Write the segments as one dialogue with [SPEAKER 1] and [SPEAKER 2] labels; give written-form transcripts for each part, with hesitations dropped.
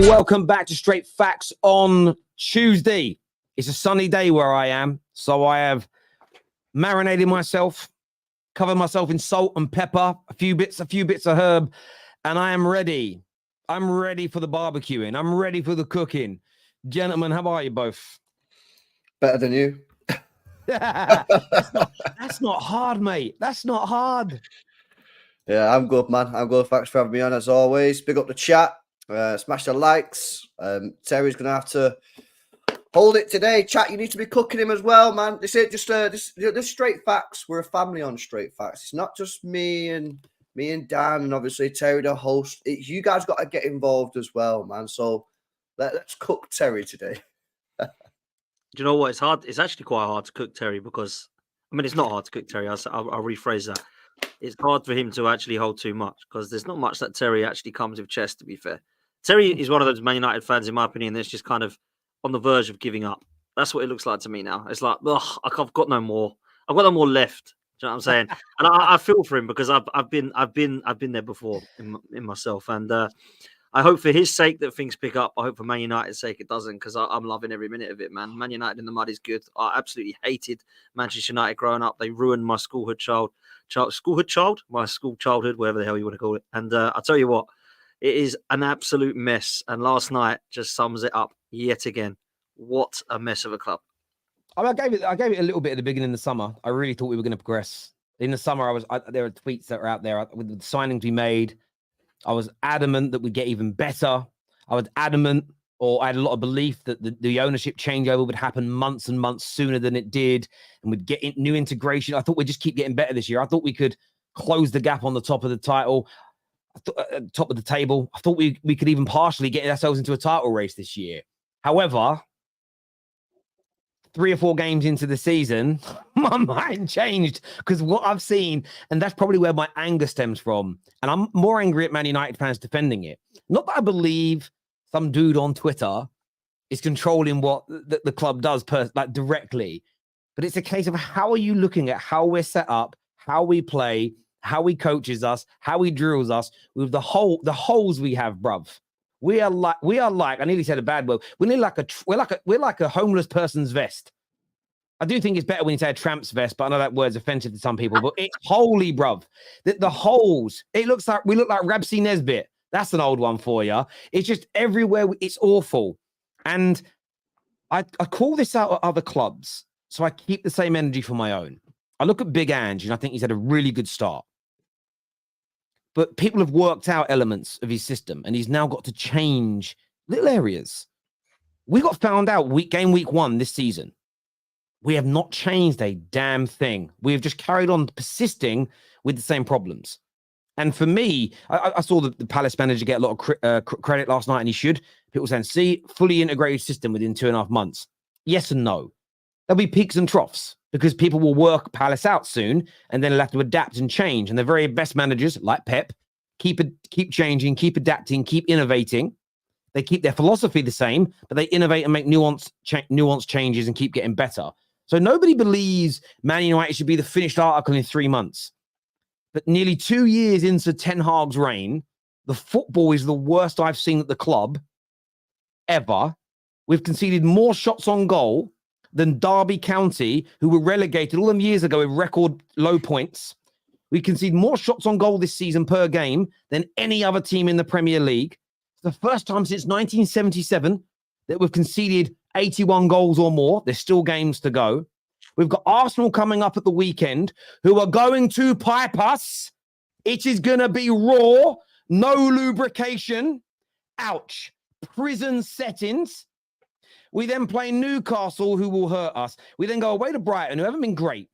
[SPEAKER 1] Welcome back to Straight Facts on Tuesday. It's a sunny day where I am, so I have marinated myself, covered myself in salt and pepper, a few bits of herb, and I am ready. I'm ready for the barbecuing. I'm ready for the cooking. Gentlemen, how are you both?
[SPEAKER 2] Better than you.
[SPEAKER 1] That's not hard, mate. That's not hard.
[SPEAKER 2] Yeah, I'm good, man. I'm good. Thanks for having me on, as always. Big up the chat. Smash the likes. Terry's going to have to hold it today. Chat, you need to be cooking him as well, man. This ain't just this Straight Facts. We're a family on Straight Facts. It's not just me and Dan and obviously Terry, the host. You guys got to get involved as well, man. So let's cook Terry today.
[SPEAKER 3] Do you know what? It's hard. It's actually quite hard to cook Terry because, I mean, it's not hard to cook Terry. I'll rephrase that. It's hard for him to actually hold too much because there's not much that Terry actually comes with chest, to be fair. Terry is one of those Man United fans, in my opinion, that's just kind of on the verge of giving up. That's what it looks like to me now. It's like, ugh, I've got no more. I've got no more left. Do you know what I'm saying? And I feel for him because I've been there before in myself. And I hope for his sake that things pick up. I hope for Man United's sake it doesn't, because I'm loving every minute of it, man. Man United in the mud is good. I absolutely hated Manchester United growing up. They ruined my my school childhood, whatever the hell you want to call it. And I'll tell you what, it is an absolute mess. And last night just sums it up yet again. What a mess of a club.
[SPEAKER 1] I gave it a little bit at the beginning of the summer. I really thought we were going to progress. In the summer, there are tweets that were out there with the signings we made. I was adamant that we'd get even better. I was adamant, or I had a lot of belief that the ownership changeover would happen months and months sooner than it did, and we'd get new integration. I thought we'd just keep getting better this year. I thought we could close the gap on the top of the title, top of the table. I thought we could even partially get ourselves into a title race this year. However, 3 or 4 games into the season, my mind changed because what I've seen, and that's probably where my anger stems from. And I'm more angry at Man United fans defending it. Not that I believe some dude on Twitter is controlling what the club does directly, but it's a case of how are you looking at how we're set up, how we play, how he coaches us, how he drills us with the holes we have, bruv. We are like, I nearly said a bad word. We're like a homeless person's vest. I do think it's better when you say a tramp's vest, but I know that word's offensive to some people, but it's holy, bruv. The holes, we look like Rabsi Nesbitt. That's an old one for you. It's just everywhere. It's awful. And I call this out at other clubs, so I keep the same energy for my own. I look at Big Ange, and I think he's had a really good start. But people have worked out elements of his system, and he's now got to change little areas. We got found out week 1 this season. We have not changed a damn thing. We have just carried on persisting with the same problems. And for me, I saw the Palace manager get a lot of credit last night, and he should. People saying, see, fully integrated system within 2.5 months. Yes and no. There'll be peaks and troughs, because people will work Palace out soon, and then they'll have to adapt and change. And the very best managers, like Pep, keep changing, keep adapting, keep innovating. They keep their philosophy the same, but they innovate and make nuanced changes and keep getting better. So nobody believes Man United should be the finished article in 3 months. But nearly 2 years into Ten Hag's reign, the football is the worst I've seen at the club ever. We've conceded more shots on goal than Derby County, who were relegated all them years ago with record low points. We concede more shots on goal this season per game than any other team in the Premier League. It's the first time since 1977 that we've conceded 81 goals or more. There's still games to go. We've got Arsenal coming up at the weekend, who are going to pipe us. It is going to be raw, no lubrication. Ouch. Prison settings. We then play Newcastle, who will hurt us. We then go away to Brighton, who haven't been great,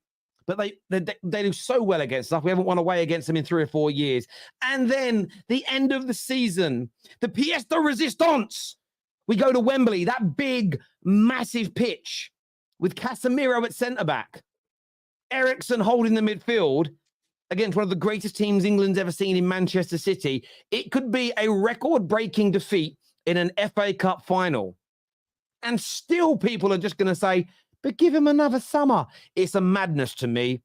[SPEAKER 1] but they do so well against us. We haven't won away against them in 3 or 4 years. And then the end of the season, the pièce de résistance. We go to Wembley, that big, massive pitch with Casemiro at centre-back, Eriksen holding the midfield against one of the greatest teams England's ever seen in Manchester City. It could be a record-breaking defeat in an FA Cup final. And still people are just going to say, but give him another summer. It's a madness to me.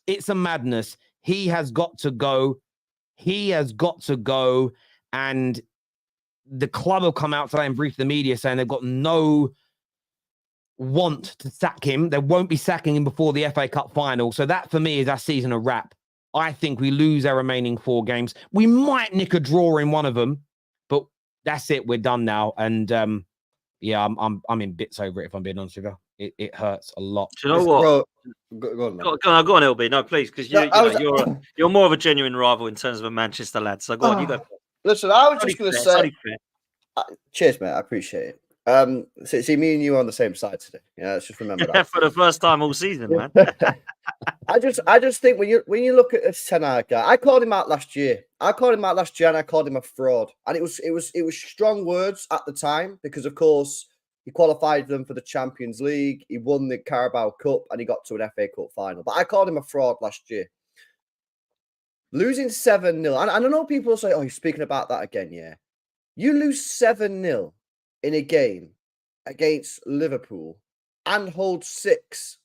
[SPEAKER 1] It's a madness. He has got to go. He has got to go. And the club have come out today and briefed the media saying they've got no want to sack him. They won't be sacking him before the FA Cup final. So that, for me, is our season a wrap. I think we lose our remaining 4 games. We might nick a draw in one of them, but that's it. We're done now. And yeah, I'm in bits over it, if I'm being honest with you. It hurts a lot.
[SPEAKER 3] Do you know what?
[SPEAKER 2] Bro, go on, man.
[SPEAKER 3] Go on, LB. No, please, because you're more of a genuine rival in terms of a Manchester lad. So go on, you go.
[SPEAKER 2] Listen, I was just going to say, cheers, mate. I appreciate it. See, me and you are on the same side today. Yeah, let's just remember that.
[SPEAKER 3] For the first time all season, man.
[SPEAKER 2] I just think when you look at this Ten Hag guy, I called him out last year. And I called him a fraud, and it was strong words at the time because, of course, he qualified them for the Champions League. He won the Carabao Cup, and he got to an FA Cup final. But I called him a fraud last year. Losing 7-0, and I know people say, "Oh, you're speaking about that again." Yeah, you lose 7-0 in a game against Liverpool and hold 6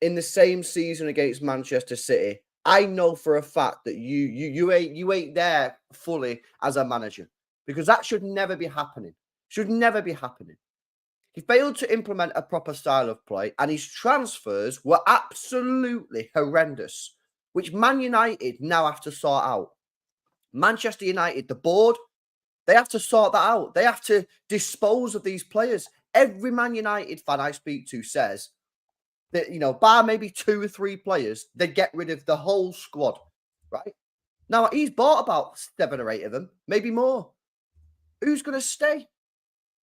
[SPEAKER 2] in the same season against Manchester City. I know for a fact that you ain't there fully as a manager, because that should never be happening. Should never be happening. He failed to implement a proper style of play, and his transfers were absolutely horrendous, which Man United now have to sort out. Manchester United, the board, they have to sort that out. They have to dispose of these players. Every Man United fan I speak to says that, bar maybe 2 or 3 players, they get rid of the whole squad, right? Now, he's bought about 7 or 8 of them, maybe more. Who's going to stay?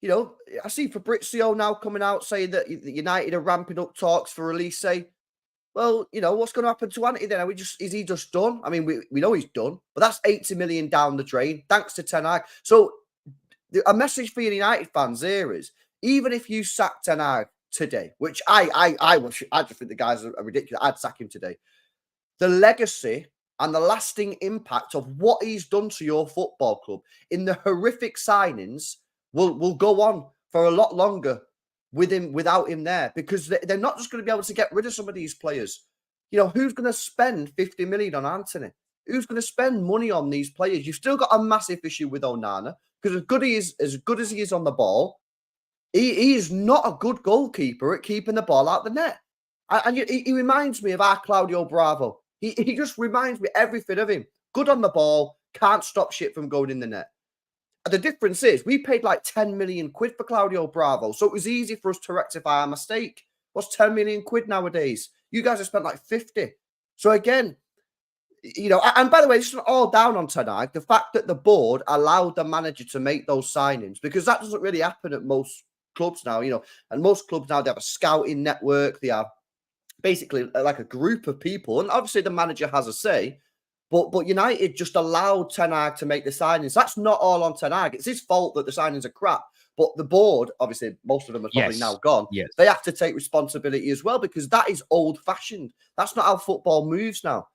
[SPEAKER 2] I see Fabrizio now coming out saying that United are ramping up talks for release. Well, what's going to happen to Ante then? Is he just done? I mean, we know he's done, but that's 80 million down the drain, thanks to Ten Hag. So a message for United fans here is, even if you sack Ten Hag today, which I just think the guys are ridiculous, I'd sack him today. The legacy and the lasting impact of what he's done to your football club in the horrific signings will go on for a lot longer without him there, because they're not just going to be able to get rid of some of these players. Who's going to spend 50 million on Anthony? Who's going to spend money on these players? You've still got a massive issue with Onana, because as good as he is on the ball, he is not a good goalkeeper at keeping the ball out the net. And he reminds me of our Claudio Bravo. He just reminds me everything of him. Good on the ball, can't stop shit from going in the net. The difference is we paid like 10 million quid for Claudio Bravo, so it was easy for us to rectify our mistake. What's 10 million quid nowadays? You guys have spent like 50. So again, and by the way, this is all down on Ten Hag. The fact that the board allowed the manager to make those signings, because that doesn't really happen at most clubs now, and most clubs now, they have a scouting network. They have basically like a group of people, and obviously the manager has a say. But United just allowed Ten Hag to make the signings. That's not all on Ten Hag. It's his fault that the signings are crap. But the board, obviously, most of them are probably now gone. Yes. They have to take responsibility as well, because that is old-fashioned. That's not how football moves now.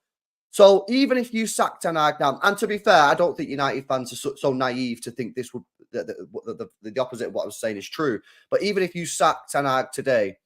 [SPEAKER 2] So even if you sack Ten Hag now, and to be fair, I don't think United fans are so naive to think this would the opposite of what I was saying is true. But even if you sack Ten Hag today,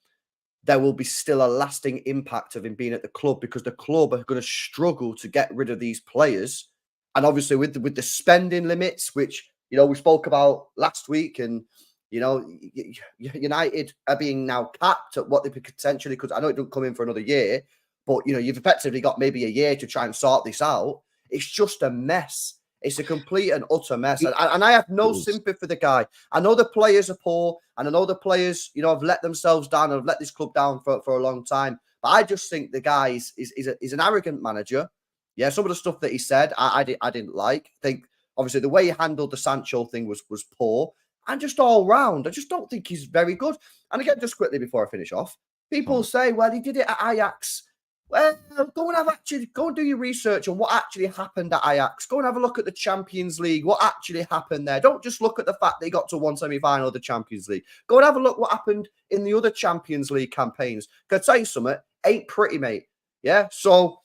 [SPEAKER 2] there will be still a lasting impact of him being at the club, because the club are going to struggle to get rid of these players. And obviously with the spending limits, which, we spoke about last week, and, United are being now capped at what they potentially could. I know it doesn't come in for another year, but, you've effectively got maybe a year to try and sort this out. It's just a mess. It's a complete and utter mess. And I have no sympathy for the guy. I know the players are poor, and I know the players, have let themselves down and have let this club down for a long time. But I just think the guy is an arrogant manager. Yeah, some of the stuff that he said, I didn't like. I think, obviously, the way he handled the Sancho thing was poor. And just all round, I just don't think he's very good. And again, just quickly before I finish off, people say, well, he did it at Ajax. Well, go and do your research on what actually happened at Ajax. Go and have a look at the Champions League, what actually happened there. Don't just look at the fact that he got to one semi-final of the Champions League. Go and have a look what happened in the other Champions League campaigns. Can I tell you something? Ain't pretty, mate. Yeah, so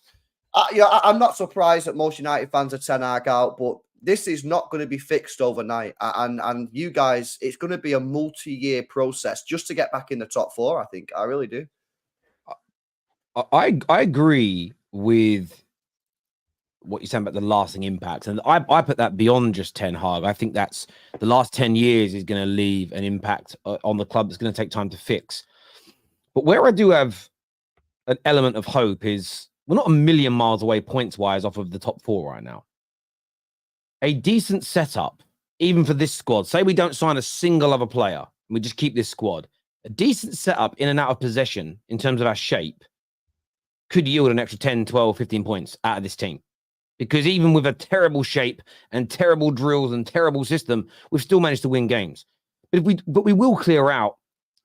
[SPEAKER 2] I'm not surprised that most United fans are Ten Hag out, but this is not going to be fixed overnight. And you guys, it's going to be a multi-year process just to get back in the top 4, I think. I really do.
[SPEAKER 1] I agree with what you're saying about the lasting impact. And I put that beyond just Ten Hag. I think that's the last 10 years is going to leave an impact on the club that's going to take time to fix. But where I do have an element of hope is we're not a million miles away points-wise off of the top 4 right now. A decent setup, even for this squad, say we don't sign a single other player, we just keep this squad, a decent setup in and out of possession in terms of our shape could yield an extra 10, 12, 15 points out of this team. Because even with a terrible shape and terrible drills and terrible system, we've still managed to win games. But we will clear out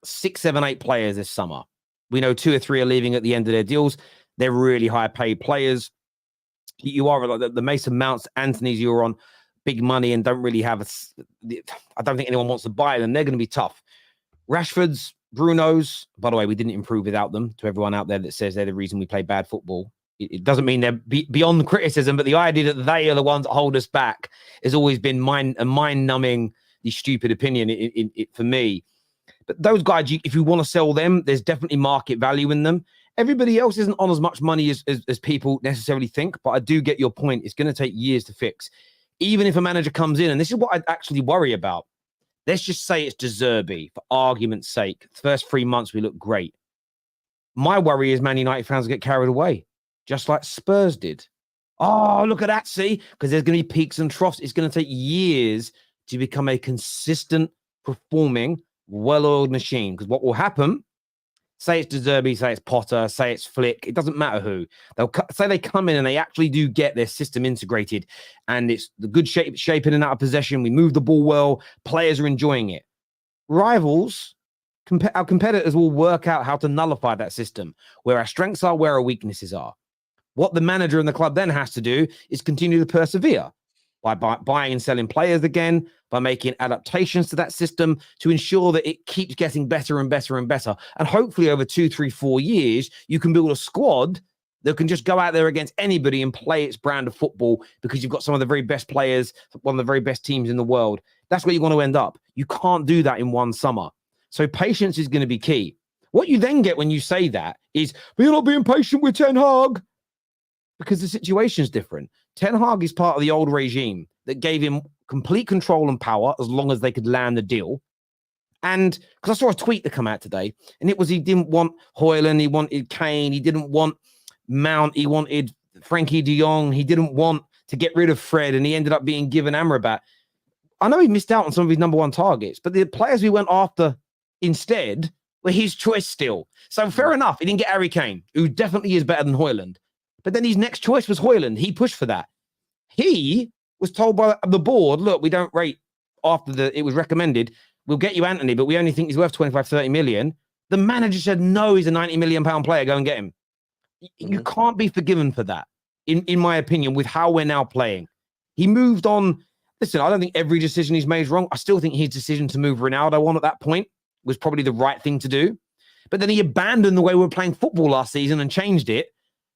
[SPEAKER 1] 6, 7, 8 players this summer. We know 2 or 3 are leaving at the end of their deals. They're really high paid players. You are like the Mason Mounts, Anthony's, you're on big money and don't really have I don't think anyone wants to buy them. They're going to be tough. Rashford's, Bruno's, by the way, we didn't improve without them. To everyone out there that says they're the reason we play bad football, it doesn't mean they're beyond the criticism, but the idea that they are the ones that hold us back has always been a mind-numbing, stupid opinion for me. But those guys, if you want to sell them, there's definitely market value in them. Everybody else isn't on as much money as people necessarily think, but I do get your point. It's going to take years to fix. Even if a manager comes in, and this is what I actually worry about. Let's just say it's De Zerbi, for argument's sake. The first 3 months, we look great. My worry is Man United fans get carried away, just like Spurs did. Oh, look at that, see? Because there's going to be peaks and troughs. It's going to take years to become a consistent, performing, well-oiled machine. Because what will happen, say it's De Zerbi, say it's Potter, say it's Flick, it doesn't matter who. They'll say they come in and they actually do get their system integrated and it's the good shape in and out of possession. We move the ball well. Players are enjoying it. Rivals, our competitors will work out how to nullify that system, where our strengths are, where our weaknesses are. What the manager and the club then has to do is continue to persevere by buying and selling players again, by making adaptations to that system to ensure that it keeps getting better and better and better. And hopefully over 2, 3, 4 years, you can build a squad that can just go out there against anybody and play its brand of football because you've got some of the very best players, one of the very best teams in the world. That's where you want to end up. You can't do that in one summer. So patience is going to be key. What you then get when you say that is, we're not being patient with Ten Hag, because the situation is different. Ten Hag is part of the old regime that gave him complete control and power as long as they could land the deal. And because I saw a tweet that come out today, and it was he didn't want Højlund, he wanted Kane, he didn't want Mount, he wanted Frankie de Jong, he didn't want to get rid of Fred, and he ended up being given Amrabat. I know he missed out on some of his number 1 targets, but the players we went after instead were his choice still. So fair enough, he didn't get Harry Kane, who definitely is better than Højlund. But then his next choice was Højlund. He pushed for that. He was told by the board, look, we don't rate after it was recommended. We'll get you Anthony, but we only think he's worth 25, 30 million. The manager said, no, he's a 90 million pound player. Go and get him. You can't be forgiven for that, in my opinion, with how we're now playing. He moved on. Listen, I don't think every decision he's made is wrong. I still think his decision to move Ronaldo on at that point was probably the right thing to do. But then he abandoned the way we were playing football last season and changed it.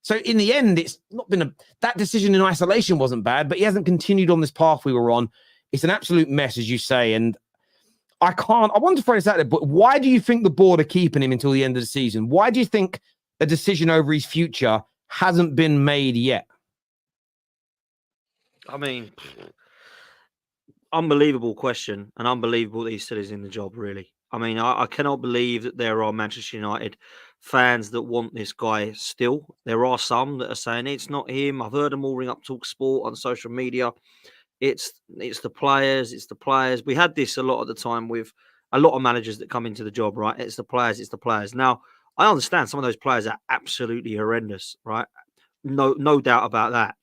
[SPEAKER 1] So in the end, it's not been that decision in isolation wasn't bad, but he hasn't continued on this path we were on. It's an absolute mess, as you say. And I want to throw this out there, but why do you think the board are keeping him until the end of the season? Why do you think a decision over his future hasn't been made yet?
[SPEAKER 3] I mean, unbelievable question, and unbelievable that he still is in the job, really. I mean, I cannot believe that there are Manchester United fans that want this guy still. There are some that are saying it's not him. I've heard them all ring up Talk Sport on social media. It's the players. It's the players. We had this a lot of the time with a lot of managers that come into the job, right? It's the players. It's the players. Now, I understand some of those players are absolutely horrendous, right? No doubt about that.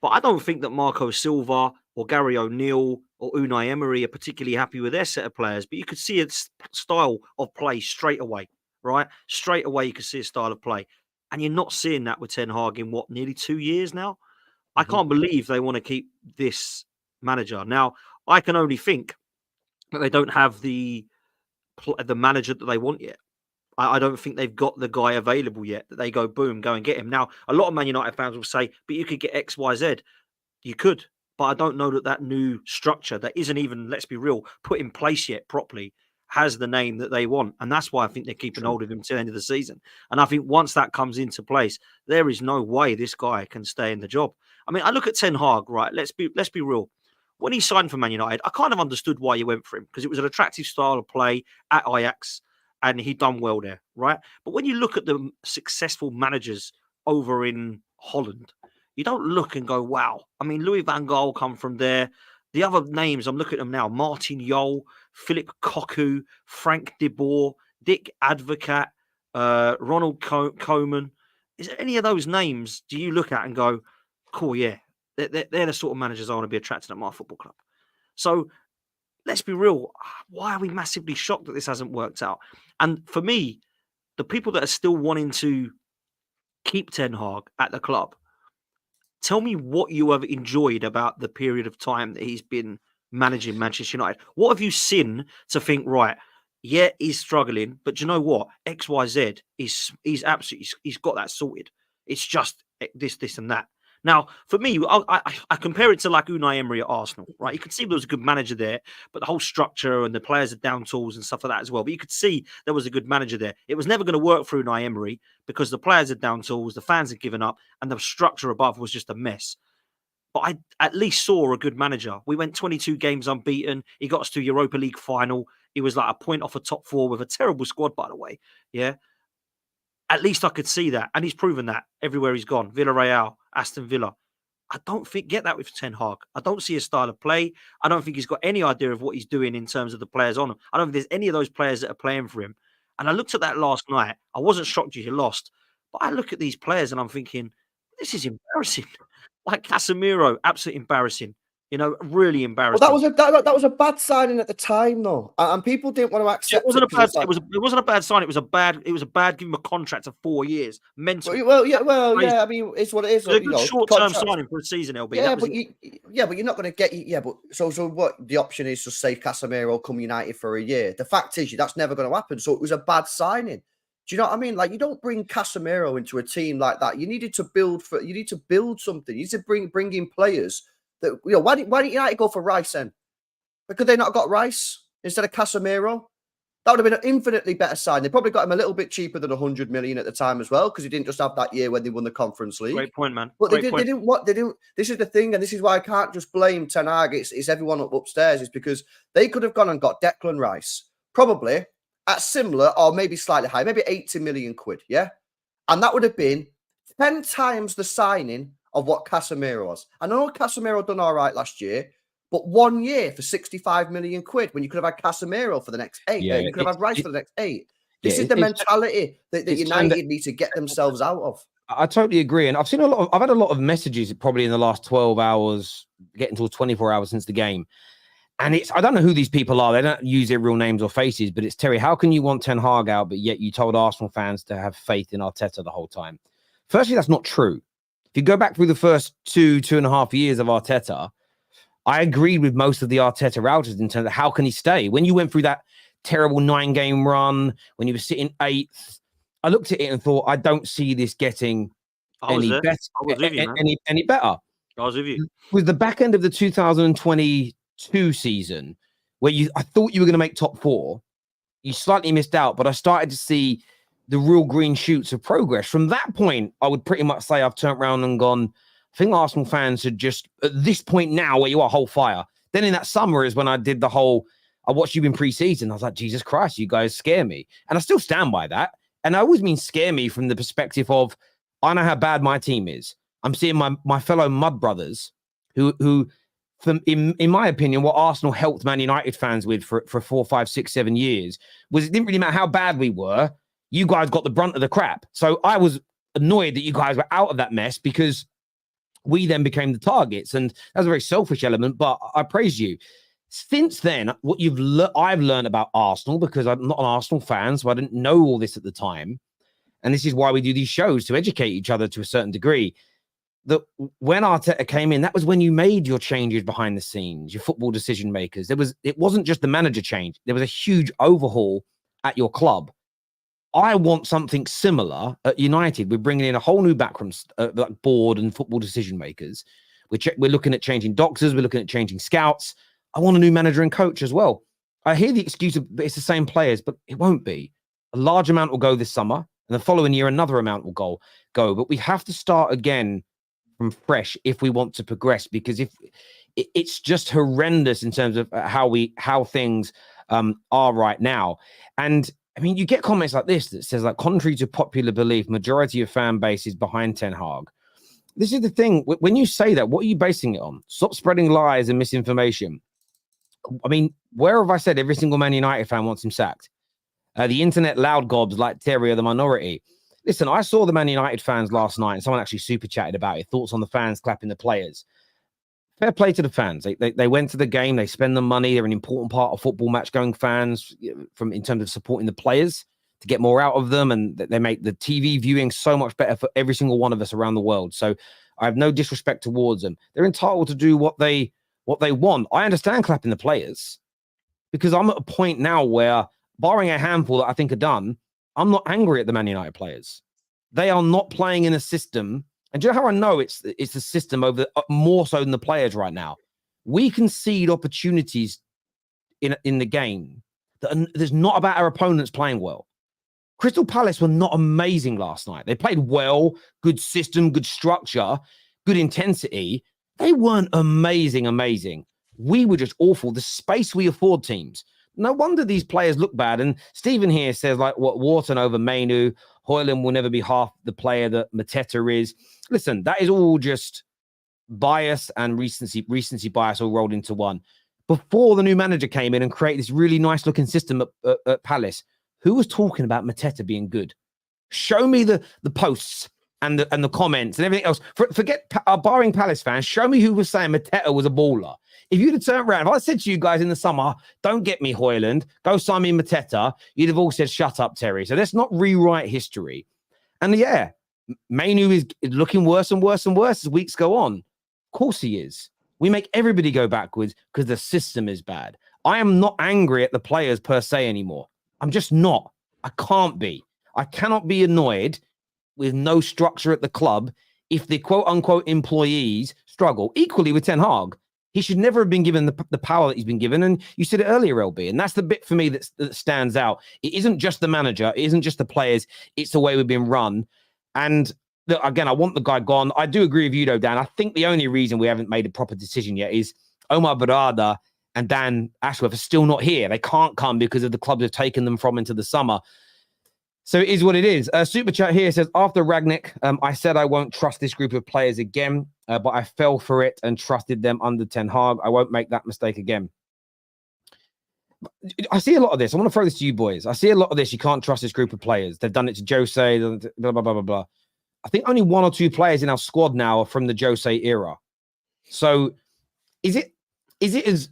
[SPEAKER 3] But I don't think that Marco Silva or Gary O'Neill or Unai Emery are particularly happy with their set of players. But you could see a style of play straight away, right? Straight away, you could see a style of play. And you're not seeing that with Ten Hag in, nearly 2 years now? I can't believe they want to keep this manager. Now, I can only think that they don't have the manager that they want yet. I don't think they've got the guy available yet that they go, boom, go and get him. Now, a lot of Man United fans will say, but you could get X, Y, Z. You could, but I don't know that new structure that isn't even, let's be real, put in place yet properly has the name that they want. And that's why I think they're keeping hold of him to the end of the season. And I think once that comes into place, there is no way this guy can stay in the job. I mean, I look at Ten Hag, right? Let's be real. When he signed for Man United, I kind of understood why he went for him because it was an attractive style of play at Ajax and he'd done well there, right? But when you look at the successful managers over in Holland, you don't look and go, wow. I mean, Louis van Gaal come from there. The other names, I'm looking at them now, Martin Jol, Philip Cocu, Frank de Boer, Dick Advocat, Ronald Koeman. Is there any of those names do you look at and go, cool, yeah, they're the sort of managers I want to be attracted at my football club. So let's be real. Why are we massively shocked that this hasn't worked out? And for me, the people that are still wanting to keep Ten Hag at the club, tell me what you have enjoyed about the period of time that he's been managing Manchester United. What have you seen to think, right, yeah, he's struggling, but you know what? XYZ, he's absolutely, he's got that sorted. It's just this and that. Now, for me, I compare it to like Unai Emery at Arsenal, right? You could see there was a good manager there, but the whole structure and the players are down tools and stuff like that as well. But you could see there was a good manager there. It was never going to work for Unai Emery because the players are down tools, the fans had given up, and the structure above was just a mess. But I at least saw a good manager. We went 22 games unbeaten. He got us to Europa League final. He was like a point off a top four with a terrible squad, by the way. Yeah. At least I could see that. And he's proven that everywhere he's gone. Villarreal, Aston Villa. I don't get that with Ten Hag. I don't see a style of play. I don't think he's got any idea of what he's doing in terms of the players on him. I don't think there's any of those players that are playing for him. And I looked at that last night. I wasn't shocked you lost. But I look at these players and I'm thinking, this is embarrassing. Like Casemiro, absolutely embarrassing. You know, really embarrassing.
[SPEAKER 2] Well, that was a bad signing at the time, though, and people didn't want to accept
[SPEAKER 3] it. Wasn't a bad. It wasn't a bad sign. It was a bad. Give him a contract of 4 years. Mental.
[SPEAKER 2] Well, yeah. I mean, it's what it is.
[SPEAKER 3] It's a good short-term signing for a season. LB.
[SPEAKER 2] Yeah, but you're not going to get. Yeah, but so what? The option is to say Casemiro come United for a year. The fact is, that's never going to happen. So it was a bad signing. Do you know what I mean? Like, you don't bring Casemiro into a team like that. You need to build something. You need to bring in players. That, why didn't United go for Rice then? Because they not got Rice instead of Casemiro? That would have been an infinitely better sign. They probably got him a little bit cheaper than 100 million at the time as well, because he didn't just have that year when they won the Conference League.
[SPEAKER 3] Great point, man.
[SPEAKER 2] But they didn't. This is the thing, and this is why I can't just blame Ten Hag. It's everyone upstairs. It's because they could have gone and got Declan Rice, probably at similar or maybe slightly higher, maybe 80 million quid, yeah? And that would have been 10 times the signing of what Casemiro was. I know Casemiro done all right last year, but 1 year for 65 million quid when you could have had Casemiro for the next 8. You could have had Rice for the next 8. This is the mentality that United need to get themselves out of.
[SPEAKER 1] I totally agree. And I've had a lot of messages probably in the last 12 hours, getting to 24 hours since the game. And I don't know who these people are. They don't use their real names or faces, but it's Terry. How can you want Ten Hag out, but yet you told Arsenal fans to have faith in Arteta the whole time? Firstly, that's not true. If you go back through the first 2.5 years of Arteta, I agreed with most of the Arteta routers in terms of how can he stay? When you went through that terrible 9-game run, when you were sitting 8th, I looked at it and thought, I don't see this getting any better. Any better.
[SPEAKER 3] I was with you.
[SPEAKER 1] With the back end of the 2022 season, where I thought you were going to make top 4, you slightly missed out, but I started to see the real green shoots of progress. From that point, I would pretty much say I've turned around and gone, I think Arsenal fans should just, at this point now where you are, hold fire. Then in that summer is when I did I watched you in pre-season. I was like, Jesus Christ, you guys scare me. And I still stand by that. And I always mean scare me from the perspective of, I know how bad my team is. I'm seeing my fellow mud brothers who in my opinion, what Arsenal helped Man United fans with for 4, 5, 6, 7 years was it didn't really matter how bad we were. You guys got the brunt of the crap. So I was annoyed that you guys were out of that mess because we then became the targets. And that's a very selfish element, but I praise you. Since then, what I've learned about Arsenal, because I'm not an Arsenal fan, so I didn't know all this at the time. And this is why we do these shows, to educate each other to a certain degree. That when Arteta came in, that was when you made your changes behind the scenes, your football decision makers. It wasn't just the manager change. There was a huge overhaul at your club. I want something similar at United. We're bringing in a whole new backroom like board and football decision makers. We're looking at changing doctors. We're looking at changing scouts. I want a new manager and coach as well. I hear the excuse of it's the same players, but it won't be. A large amount will go this summer, and the following year another amount will go. But we have to start again from fresh if we want to progress, because if it's just horrendous in terms of how things are right now. And I mean, you get comments like this that says, like, contrary to popular belief, majority of fan base is behind Ten Hag. This is the thing. When you say that, what are you basing it on? Stop spreading lies and misinformation. I mean, where have I said every single Man United fan wants him sacked? The internet loud gobs like Terry are the minority. Listen, I saw the Man United fans last night, and someone actually super chatted about it. Thoughts on the fans clapping the players. Fair play to the fans. They went to the game. They spend the money. They're an important part of football match-going fans in terms of supporting the players to get more out of them, and they make the TV viewing so much better for every single one of us around the world. So I have no disrespect towards them. They're entitled to do what they want. I understand clapping the players because I'm at a point now where, barring a handful that I think are done, I'm not angry at the Man United players. They are not playing in a system. And do you know how I know it's the system over more so than the players right now? We concede opportunities in the game that's not about our opponents playing well. Crystal Palace were not amazing last night. They played well, good system, good structure, good intensity. They weren't amazing. We were just awful. The space we afford teams. No wonder these players look bad. And Stephen here says, like, what, Wharton over Mainoo, Højlund will never be half the player that Mateta is. Listen, that is all just bias and recency bias all rolled into one. Before the new manager came in and created this really nice looking system at Palace, who was talking about Mateta being good? Show me the posts and the comments and everything else. Forget barring Palace fans. Show me who was saying Mateta was a baller. If you'd have turned around, if I said to you guys in the summer, don't get me Højlund, go sign me Mateta, you'd have all said, shut up, Terry. So let's not rewrite history. And yeah, Mainoo is looking worse and worse and worse as weeks go on. Of course he is. We make everybody go backwards because the system is bad. I am not angry at the players per se anymore. I'm just not. I can't be. I cannot be annoyed with no structure at the club if the quote-unquote employees struggle. Equally with Ten Hag. He should never have been given the power that he's been given. And you said it earlier, LB, and that's the bit for me that stands out. It isn't just the manager. It isn't just the players. It's the way we've been run. And look, again, I want the guy gone. I do agree with you, though, Dan. I think the only reason we haven't made a proper decision yet is Omar Barada and Dan Ashworth are still not here. They can't come because of the clubs have taken them from into the summer. So it is what it is. Super chat here says, after Ragnick, I said I won't trust this group of players again, but I fell for it and trusted them under Ten Hag. I won't make that mistake again. I see a lot of this. I want to throw this to you boys. I see a lot of this. You can't trust this group of players. They've done it to Jose, blah, blah, blah, blah, blah. I think only one or two players in our squad now are from the Jose era. So is it as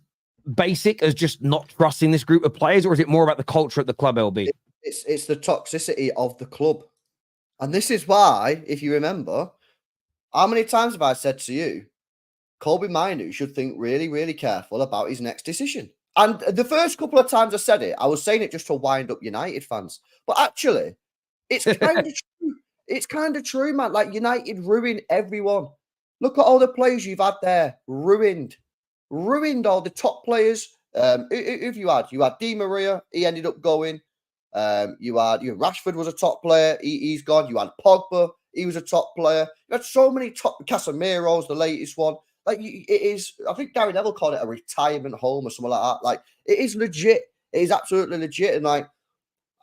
[SPEAKER 1] basic as just not trusting this group of players, or is it more about the culture at the club, LB?
[SPEAKER 2] It's the toxicity of the club. And this is why, if you remember, how many times have I said to you, Colby Mainoo should think really, really careful about his next decision. And the first couple of times I said it, I was saying it just to wind up United fans. But actually, it's kind of true. It's kind of true, man. Like, United ruined everyone. Look at all the players you've had there. Ruined all the top players. If you had Di Maria, he ended up going. You had Rashford was a top player. He's gone. You had Pogba. He was a top player. You had so many top. Casemiro's the latest one. Like, it is. I think Gary Neville called it a retirement home or something like that. Like, it is legit. It is absolutely legit. And like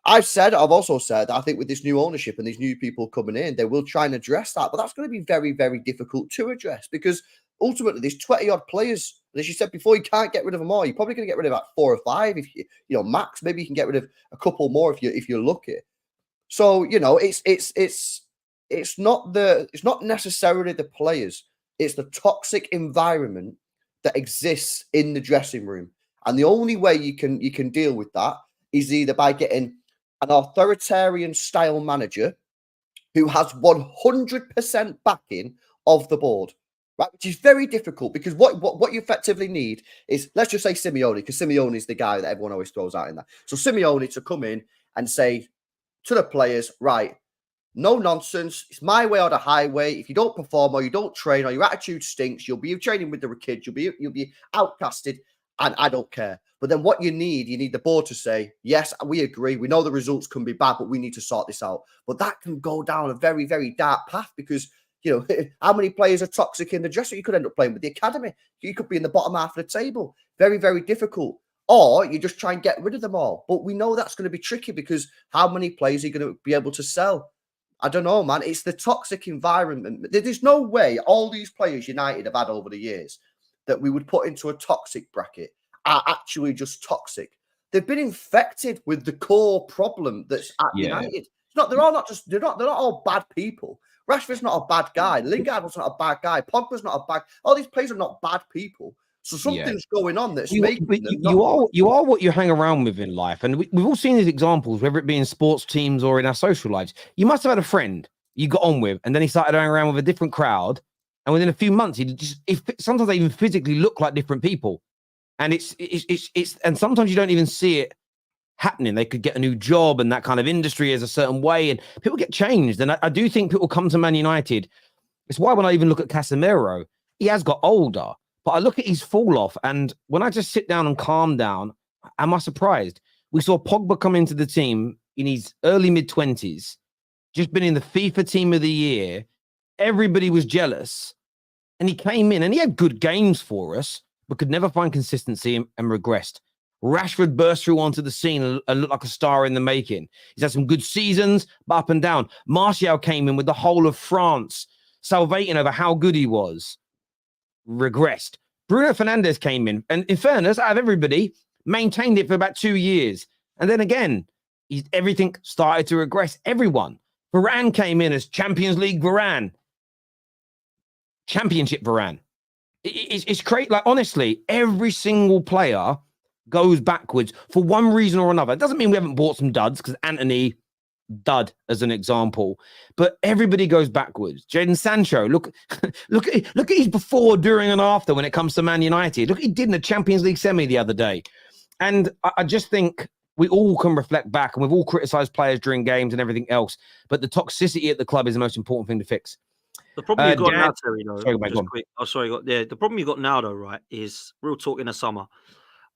[SPEAKER 2] I've also said that I think with this new ownership and these new people coming in, they will try and address that. But that's going to be very, very difficult to address because ultimately there's 20 odd players. And as you said before, you can't get rid of them all. You're probably going to get rid of about 4 or 5 if you max. Maybe you can get rid of a couple more if you're lucky. So it's not necessarily the players. It's the toxic environment that exists in the dressing room. And the only way you can deal with that is either by getting an authoritarian style manager who has 100% backing of the board, right? Which is very difficult because what you effectively need is, let's just say Simeone, because Simeone is the guy that everyone always throws out in that. So Simeone to come in and say to the players, right, no nonsense. It's my way or the highway. If you don't perform or you don't train or your attitude stinks, you'll be training with the kids. You'll be outcasted, and I don't care. But then what you need the board to say, yes, we agree. We know the results can be bad, but we need to sort this out. But that can go down a very, very dark path because, You know, how many players are toxic in the dressing room? You could end up playing with the academy. You could be in the bottom half of the table. Very, very difficult. Or you just try and get rid of them all. But we know that's going to be tricky because how many players are you going to be able to sell? I don't know, man. It's the toxic environment. There's no way all these players United have had over the years that we would put into a toxic bracket are actually just toxic. They've been infected with the core problem that's at United. It's not. They're not all bad people. Rashford's not a bad guy. Lingard was not a bad guy. Pogba's not a bad. All these players are not bad people. So something's going on that's making them.
[SPEAKER 1] You are what you hang around with in life, and we've all seen these examples, whether it be in sports teams or in our social lives. You must have had a friend you got on with, and then he started hanging around with a different crowd, and within a few months, sometimes they even physically look like different people, and it's and sometimes you don't even see it happening. They could get a new job, and that kind of industry is a certain way, and people get changed. And I do think people come to Man United. It's why when I even look at Casemiro, he has got older. But I look at his fall off, and when I just sit down and calm down, am I surprised? We saw Pogba come into the team in his early mid-20s, just been in the FIFA Team of the Year. Everybody was jealous, and he came in and he had good games for us, but could never find consistency and regressed. Rashford burst through onto the scene and looked like a star in the making. He's had some good seasons, but up and down. Martial came in with the whole of France, salivating over how good he was. Regressed. Bruno Fernandes came in, and in fairness, out of everybody, maintained it for about 2 years. And then again, everything started to regress. Everyone. Varane came in as Champions League Varane. Championship Varane. It's crazy. Like, honestly, every single player goes backwards for one reason or another. It doesn't mean we haven't bought some duds, because Anthony, dud as an example, but everybody goes backwards. Jadon Sancho, look at his before, during, and after when it comes to Man United. Look what he did in the Champions League semi the other day. And I just think we all can reflect back, and we've all criticized players during games and everything else, but the toxicity at the club is the most important thing to fix.
[SPEAKER 3] The problem you've got now, Terry, though,
[SPEAKER 1] the
[SPEAKER 3] problem you've got now, though, right, is real talk in the summer.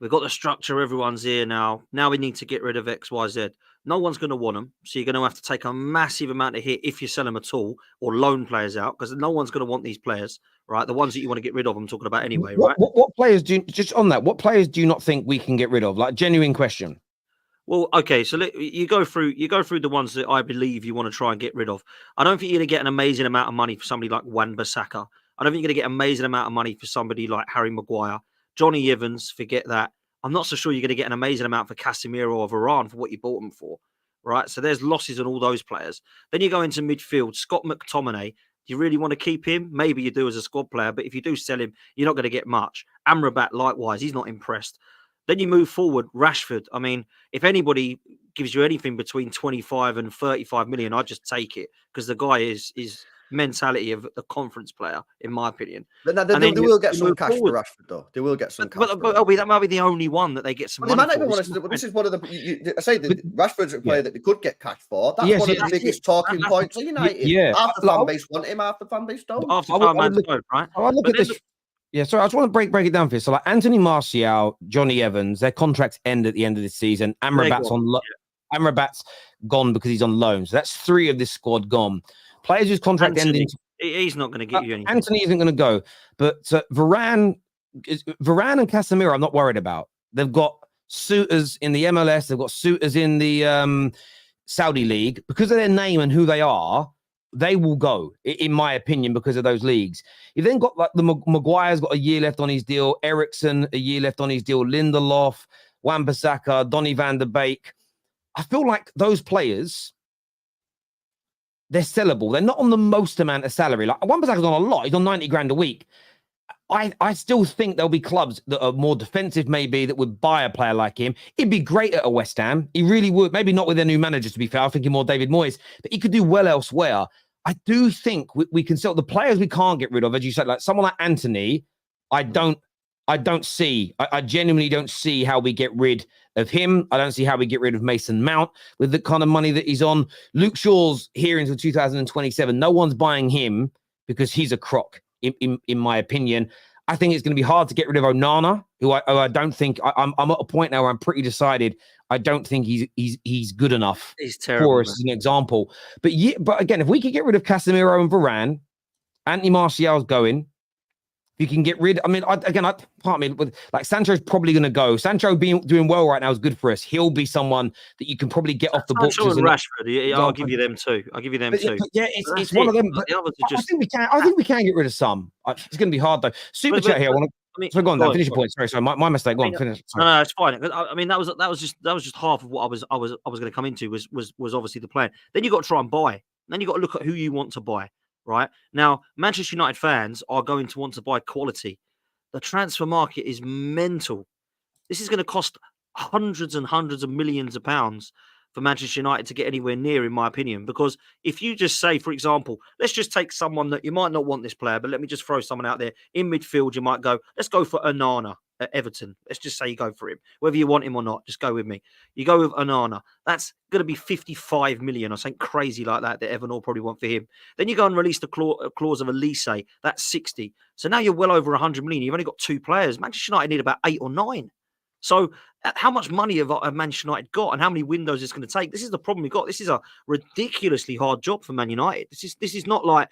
[SPEAKER 3] We've got the structure, everyone's here now. Now we need to get rid of X, Y, Z. No one's going to want them. So you're going to have to take a massive amount of hit if you sell them at all, or loan players out, because no one's going to want these players, right? The ones that you want to get rid of, I'm talking about anyway, right?
[SPEAKER 1] What players just on that, what players do you not think we can get rid of? Like, genuine question.
[SPEAKER 3] Well, okay, so you go through the ones that I believe you want to try and get rid of. I don't think you're going to get an amazing amount of money for somebody like Wan-Bissaka. I don't think you're going to get an amazing amount of money for somebody like Harry Maguire. Johnny Evans, forget that. I'm not so sure you're going to get an amazing amount for Casemiro or Varane for what you bought them for, right? So there's losses on all those players. Then you go into midfield. Scott McTominay, do you really want to keep him? Maybe you do as a squad player, but if you do sell him, you're not going to get much. Amrabat, likewise, he's not impressed. Then you move forward, Rashford. I mean, if anybody gives you anything between 25 and 35 million, I'd just take it, because the guy is mentality of a conference player, in my opinion.
[SPEAKER 2] But they will get some cash for Rashford, though. They will get some cash.
[SPEAKER 3] But that might be the only one that they get some money for.
[SPEAKER 2] This is one of the. I say that Rashford's a player that they could get cash for. That's one of the biggest talking points of United.
[SPEAKER 1] Yeah,
[SPEAKER 2] half the fan base want him, half the fan base don't.
[SPEAKER 3] Half the fan base don't, right?
[SPEAKER 1] I look at this. Yeah, sorry, I just want to break it down for you. So, like, Anthony Martial, Johnny Evans, their contracts end at the end of this season. Amrabat's Amrabat's gone because he's on loan. So that's 3 of this squad gone. Players whose contract ending.
[SPEAKER 3] He's not going to give you anything.
[SPEAKER 1] Anthony isn't going to go. But Varane and Casemiro, I'm not worried about. They've got suitors in the MLS. They've got suitors in the Saudi League. Because of their name and who they are, they will go, in my opinion, because of those leagues. You've then got, like, Maguire's got a year left on his deal. Eriksen, a year left on his deal. Lindelof, Wan-Bissaka, Donny van der Beek. I feel like those players, they're sellable. They're not on the most amount of salary. Like, Wan-Bissaka's on a lot. He's on 90 grand a week. I still think there'll be clubs that are more defensive, maybe, that would buy a player like him. He'd be great at a West Ham. He really would. Maybe not with their new manager, to be fair. I'm thinking more David Moyes. But he could do well elsewhere. I do think we can sell the players we can't get rid of, as you said, like someone like Anthony. I don't see. I genuinely don't see how we get rid of him. I don't see how we get rid of Mason Mount with the kind of money that he's on. Luke Shaw's here until 2027. No one's buying him because he's a crock, in my opinion. I think it's going to be hard to get rid of Onana, who I don't think. I'm at a point now where I'm pretty decided. I don't think he's good enough
[SPEAKER 3] he's terrible,
[SPEAKER 1] for us as an example. But again, if we could get rid of Casemiro and Varane, Anthony Martial's going. You can get rid. I mean, part of me like Sancho's probably going to go. Sancho doing well right now is good for us. He'll be someone that you can probably get off the books.
[SPEAKER 3] Sancho and Rashford. I'll give you them too. I'll give you them too.
[SPEAKER 1] Yeah, it's one of them. But the others are just. I think we can get rid of some. It's going to be hard though. Super chat here. So go on, Dan. Finish your point. Sorry. My mistake. Go on. Finish.
[SPEAKER 3] No, it's fine. I mean, that was just half of what I was going to come into was obviously the plan. Then you got to try and buy. Then you got to look at who you want to buy. Right now, Manchester United fans are going to want to buy quality. The transfer market is mental. This is going to cost hundreds and hundreds of millions of pounds for Manchester United to get anywhere near, in my opinion. Because if you just say, for example, let's just take someone that you might not want this player, but let me just throw someone out there. In midfield, you might go, let's go for Onana at Everton. Let's just say you go for him. Whether you want him or not, just go with me. You go with Onana. That's going to be 55 million or something crazy like that Everton will probably want for him. Then you go and release the clause of Elise. That's 60. So now you're well over 100 million. You've only got 2 players. Manchester United need about 8 or 9. So how much money have Manchester United got and how many windows it's going to take? This is the problem we've got. This is a ridiculously hard job for Man United. This is not like,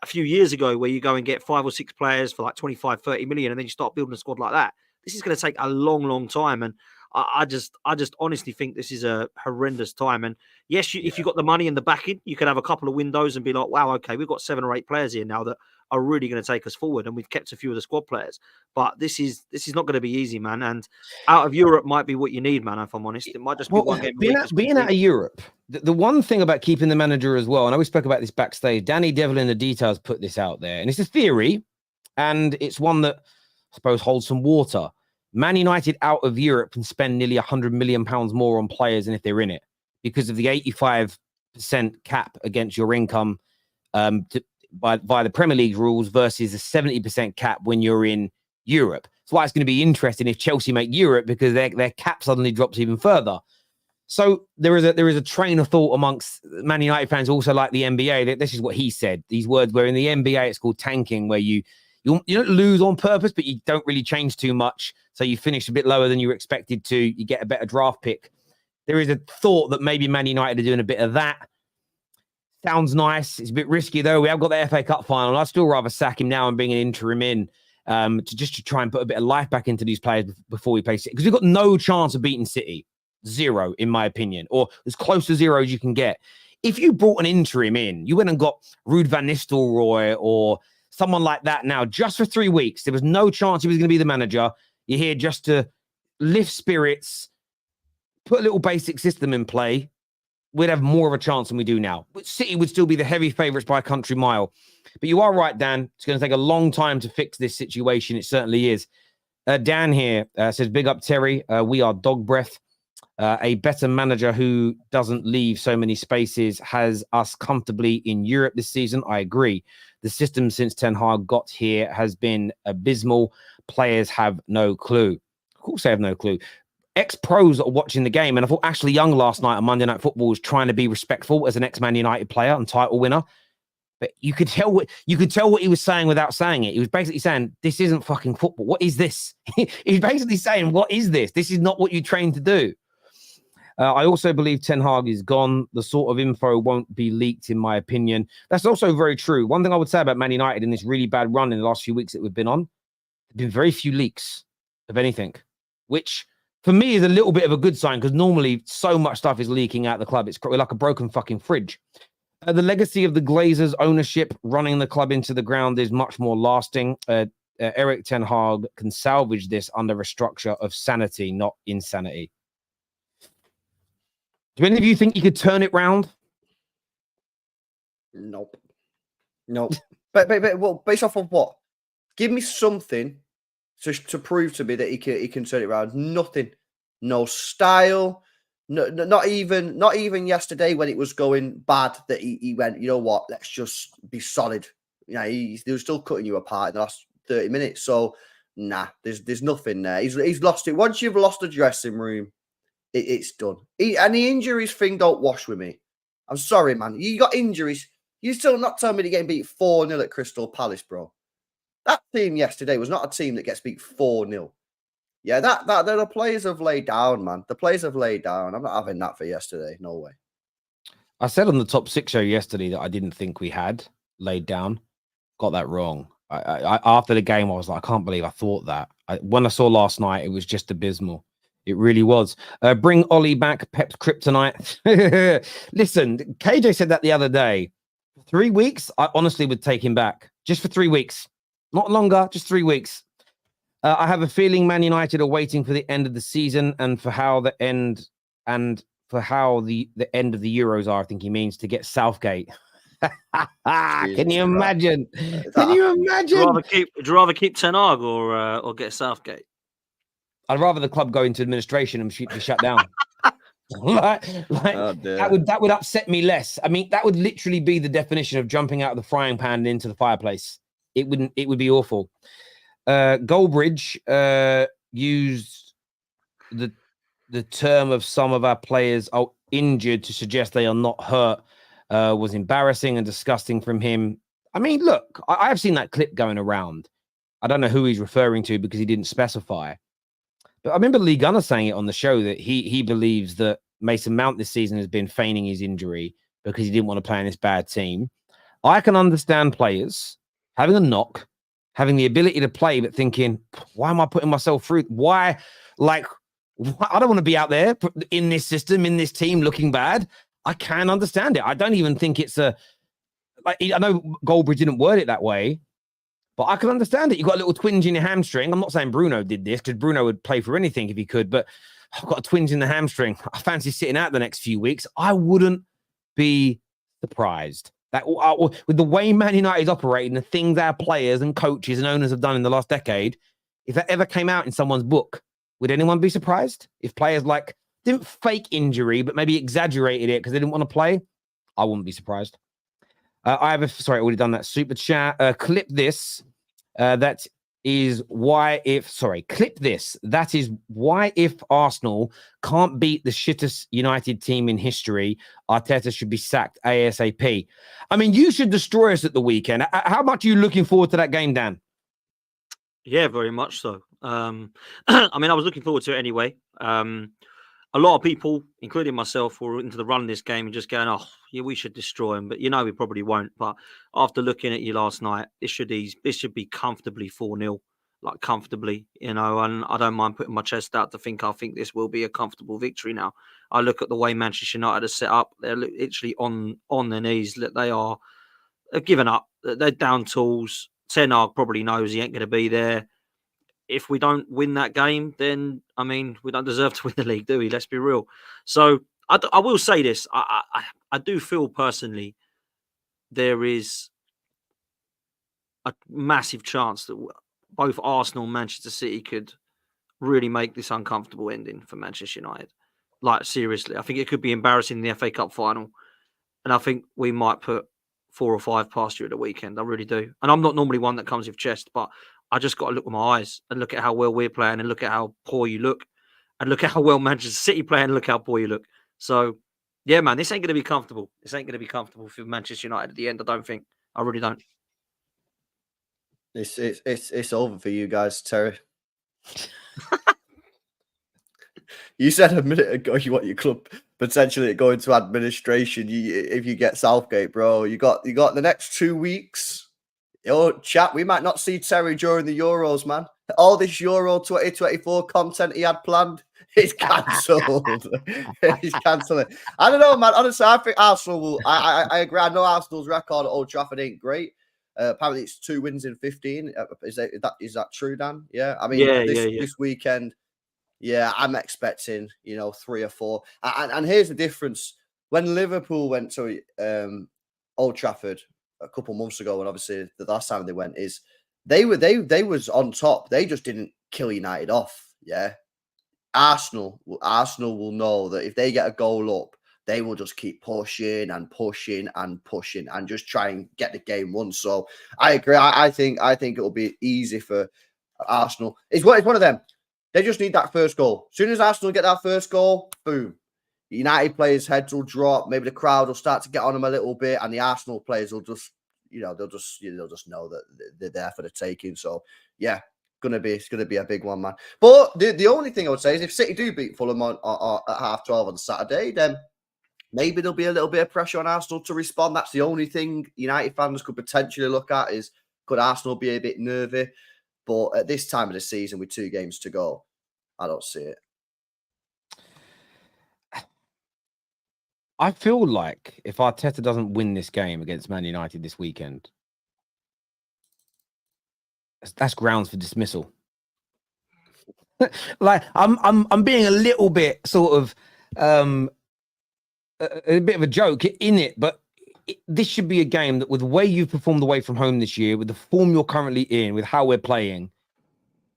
[SPEAKER 3] a few years ago where you go and get 5 or 6 players for like 25, 30 million and then you start building a squad like that. This is going to take a long, long time. And I just honestly think this is a horrendous time. And yes, if you've got the money and the backing, you could have a couple of windows and be like, wow, okay, we've got 7 or 8 players here now that are really going to take us forward. And we've kept a few of the squad players. But this is not going to be easy, man. And out of Europe might be what you need, man, if I'm honest. It might just be one game.
[SPEAKER 1] Being out of Europe, the one thing about keeping the manager as well, and I always spoke about this backstage, Danny Devil in the Details put this out there. And it's a theory, and it's one that I suppose holds some water. Man United out of Europe can spend nearly £100 million more on players than if they're in it because of the 85% cap against your income by the Premier League rules versus the 70% cap when you're in Europe. That's why it's going to be interesting if Chelsea make Europe because their cap suddenly drops even further. So there is a train of thought amongst Man United fans also like the NBA. This is what he said. These words where in the NBA it's called tanking, where you don't lose on purpose, but you don't really change too much. So you finish a bit lower than you were expected to. You get a better draft pick. There is a thought that maybe Man United are doing a bit of that. Sounds nice. It's a bit risky, though. We have got the FA Cup final. I'd still rather sack him now and bring an interim in to try and put a bit of life back into these players before we play City. Because we've got no chance of beating City. 0, in my opinion. Or as close to 0 as you can get. If you brought an interim in, you went and got Ruud van Nistelrooy or someone like that now, just for 3 weeks. There was no chance he was going to be the manager. You're here just to lift spirits, put a little basic system in play. We'd have more of a chance than we do now. But City would still be the heavy favourites by a country mile. But you are right, Dan. It's going to take a long time to fix this situation. It certainly is. Dan here says, big up, Terry. We are dog breath. A better manager who doesn't leave so many spaces has us comfortably in Europe this season. I agree. The system since Ten Hag got here has been abysmal. Players have no clue. Of course they have no clue. Ex-pros are watching the game, and I thought Ashley Young last night on Monday Night Football was trying to be respectful as an ex-Man United player and title winner. But you could tell what he was saying without saying it. He was basically saying, this isn't fucking football. What is this? He's basically saying, what is this? This is not what you trained to do. I also believe Ten Hag is gone. The sort of info won't be leaked, in my opinion. That's also very true. One thing I would say about Man United in this really bad run in the last few weeks that we've been on, there have been very few leaks of anything, which for me is a little bit of a good sign because normally so much stuff is leaking out the club. It's like a broken fucking fridge. The legacy of the Glazers' ownership running the club into the ground is much more lasting. Erik Ten Hag can salvage this under a structure of sanity, not insanity. Do any of you think you could turn it round?
[SPEAKER 2] Nope. but well, based off of what? Give me something to prove to me that he can turn it around. Nothing. No style. No, not even yesterday when it was going bad that he went, you know what? Let's just be solid. They were still cutting you apart in the last 30 minutes. So nah, there's nothing there. He's lost it. Once you've lost the dressing room, it's done. And the injuries thing don't wash with me. I'm sorry, man. You got injuries. You're still not telling me they're getting beat 4-0 at Crystal Palace, bro. That team yesterday was not a team that gets beat 4-0. Yeah, the players have laid down, man. The players have laid down. I'm not having that for yesterday. No way.
[SPEAKER 1] I said on the Top 6 show yesterday that I didn't think we had laid down. got that wrong. After the game, I was like, I can't believe I thought that. When I saw last night, it was just abysmal. It really was. Bring Ollie back, Pep's kryptonite. Listen, KJ said that the other day. 3 weeks, I honestly would take him back. Just for 3 weeks. Not longer, just 3 weeks. I have a feeling Man United are waiting for the end of the season and for how the end of the Euros are, I think he means, to get Southgate. Can you imagine? Can you imagine?
[SPEAKER 3] Would you rather keep Ten Hag or get Southgate?
[SPEAKER 1] I'd rather the club go into administration and be shut down. That would upset me less. I mean, that would literally be the definition of jumping out of the frying pan and into the fireplace. It would be awful. Goldbridge used the term of some of our players are injured to suggest they are not hurt. Was embarrassing and disgusting from him. I mean, look, I've seen that clip going around. I don't know who he's referring to because he didn't specify. But I remember Lee Gunner saying it on the show that he believes that Mason Mount this season has been feigning his injury because he didn't want to play in this bad team. I can understand players having a knock, having the ability to play, but thinking, why am I putting myself through? Why? Like, I don't want to be out there in this system, in this team looking bad. I can understand it. I don't even think it's I know Goldbridge didn't word it that way, but I can understand it. You've got a little twinge in your hamstring. I'm not saying Bruno did this because Bruno would play for anything if he could, but I've got a twinge in the hamstring. I fancy sitting out the next few weeks. I wouldn't be surprised that with the way Man United is operating, the things our players and coaches and owners have done in the last decade, if that ever came out in someone's book, would anyone be surprised if players didn't fake injury, but maybe exaggerated it because they didn't want to play? I wouldn't be surprised. I already done that super chat. Clip this. That is why if Arsenal can't beat the shittest United team in history, Arteta should be sacked ASAP. I mean, you should destroy us at the weekend. How much are you looking forward to that game, Dan?
[SPEAKER 3] Yeah, very much so. I mean, I was looking forward to it anyway. A lot of people, including myself, were into the run of this game and just going, oh, yeah, we should destroy them. But, we probably won't. But after looking at you last night, this should be comfortably 4-0, like comfortably, and I don't mind putting my chest out to think I think this will be a comfortable victory now. I look at the way Manchester United are set up. They're literally on their knees. They've given up. They're down tools. Ten Hag probably knows he ain't going to be there. If we don't win that game, then, I mean, we don't deserve to win the league, do we? Let's be real. So I will say this. I do feel personally there is a massive chance that both Arsenal and Manchester City could really make this uncomfortable ending for Manchester United. Like, seriously, I think it could be embarrassing in the FA Cup final. And I think we might put 4 or 5 past you at the weekend. I really do. And I'm not normally one that comes with chest, but I just got to look with my eyes and look at how well we're playing and look at how poor you look and look at how well Manchester City play and look how poor you look. So, yeah, man, this ain't going to be comfortable. This ain't going to be comfortable for Manchester United at the end. I don't think. I really don't.
[SPEAKER 2] It's over for you guys, Terry. You said a minute ago you want your club potentially go into administration. If you get Southgate, bro, you got the next 2 weeks. Chat, we might not see Terry during the Euros, man. All this Euro 2024 content he had planned, it's cancelled. He's cancelling. I don't know, man. Honestly, I think Arsenal will. I agree. I know Arsenal's record at Old Trafford ain't great. Apparently, it's 2 wins in 15. Is that true, Dan? Yeah. I mean, this weekend, yeah, I'm expecting 3 or 4. And here's the difference: when Liverpool went to Old Trafford a couple months ago, and obviously the last time they went, is they was on top. They just didn't kill United off. Yeah. Arsenal will know that if they get a goal up, they will just keep pushing and pushing and pushing and just try and get the game won. So I agree. I think it will be easy for Arsenal. It's one of them. They just need that first goal. As soon as Arsenal get that first goal, boom. United players' heads will drop. Maybe the crowd will start to get on them a little bit, and the Arsenal players will just, they'll just know that they're there for the taking. So yeah, it's gonna be a big one, man. But the only thing I would say is if City do beat Fulham at 12:30 on Saturday, then maybe there'll be a little bit of pressure on Arsenal to respond. That's the only thing United fans could potentially look at is Could Arsenal be a bit nervy? But at this time of the season, with 2 games to go, I don't see it.
[SPEAKER 1] I feel like if Arteta doesn't win this game against Man United this weekend, that's grounds for dismissal. Like I'm being a little bit sort of a bit of a joke in it, but this should be a game that, with the way you've performed away from home this year, with the form you're currently in, with how we're playing,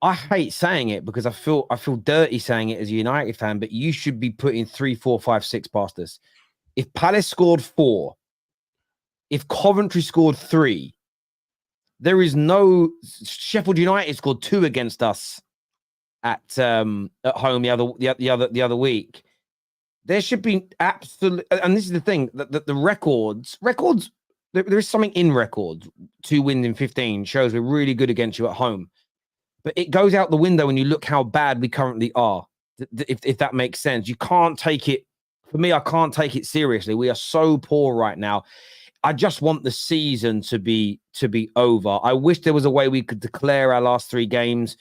[SPEAKER 1] I hate saying it because I feel dirty saying it as a United fan, but you should be putting 3, 4, 5, 6 past us. If Palace scored 4, if Coventry scored 3, there is no Sheffield United scored 2 against us at home the other week. There should be absolute, and this is the thing, that the records, there is something in records. 2 wins in 15 shows we're really good against you at home, but it goes out the window when you look how bad we currently are. If that makes sense, you can't take it. For me, I can't take it seriously. We are so poor right now. I just want the season to be over. I wish there was a way we could declare our last 3 games,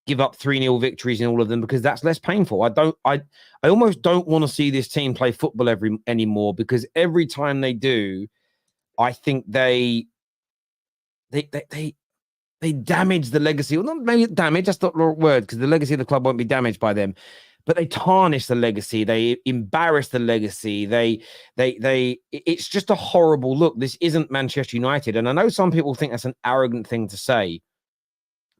[SPEAKER 1] give up 3-0 victories in all of them, because that's less painful. I almost don't want to see this team play football anymore, because every time they do, I think they damage the legacy. Well, not maybe damage, that's not the right word, because the legacy of the club won't be damaged by them. But they tarnish the legacy. They embarrass the legacy. It's just a horrible look. This isn't Manchester United. And I know some people think that's an arrogant thing to say,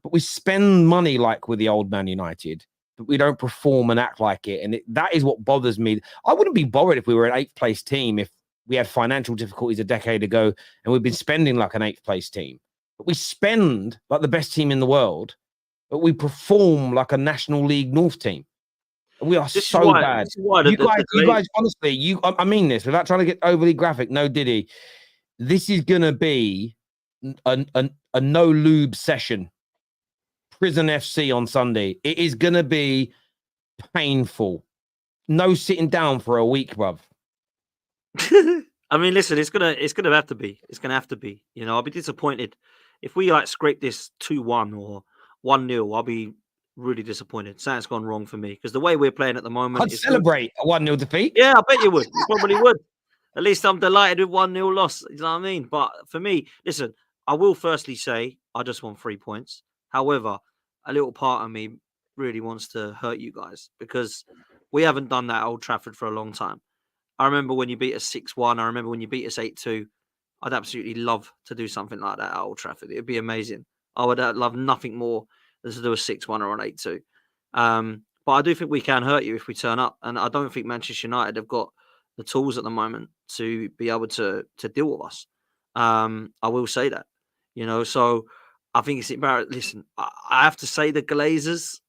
[SPEAKER 1] but we spend money like we're the old Man United, but we don't perform and act like it. And that is what bothers me. I wouldn't be bothered if we were an 8th place team, if we had financial difficulties a decade ago and we've been spending like an 8th place team. But we spend like the best team in the world, but we perform like a National League North team. We are so bad. You guys, honestly, I mean this without trying to get overly graphic. No, Diddy, this is gonna be a no lube session. Prison FC on Sunday. It is gonna be painful. No sitting down for a week, bruv.
[SPEAKER 3] I mean, listen, it's gonna have to be. It's gonna have to be. You know, I'll be disappointed if we like scrape this 2-1 or 1-0. I'll be really disappointed. Something's gone wrong for me, because the way we're playing at the moment,
[SPEAKER 1] I'd celebrate a 1-0 defeat.
[SPEAKER 3] Yeah, I bet you would. You probably would. At least I'm delighted with 1-0 loss. You know what I mean? But for me, listen, I will firstly say I just want 3 points. However, a little part of me really wants to hurt you guys, because we haven't done that at Old Trafford for a long time. I remember when you beat us 6-1. I remember when you beat us 8-2. I'd absolutely love to do something like that at Old Trafford. It'd be amazing. I would love nothing more than to do a 6-1 or an 8-2. But I do think we can hurt you if we turn up. And I don't think Manchester United have got the tools at the moment to be able to deal with us. I will say that, you know, so I think it's embarrassing. Listen, I have to say the Glazers,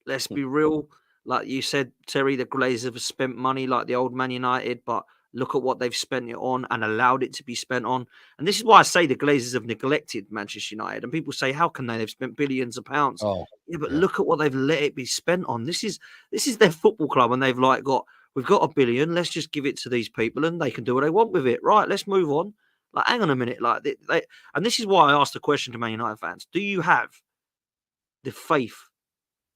[SPEAKER 3] let's be real. Like you said, Terry, the Glazers have spent money like the old Man United, but look at what they've spent it on and allowed it to be spent on. And this is why I say the Glazers have neglected Manchester United. And people say, how can they? They've spent billions of pounds.
[SPEAKER 1] Oh,
[SPEAKER 3] yeah, but look at what they've let it be spent on. This is their football club, and they've like we've got $1 billion. Let's just give it to these people, and they can do what they want with it. Right? Let's move on. Like, hang on a minute. Like, and this is why I asked the question to Man United fans: do you have the faith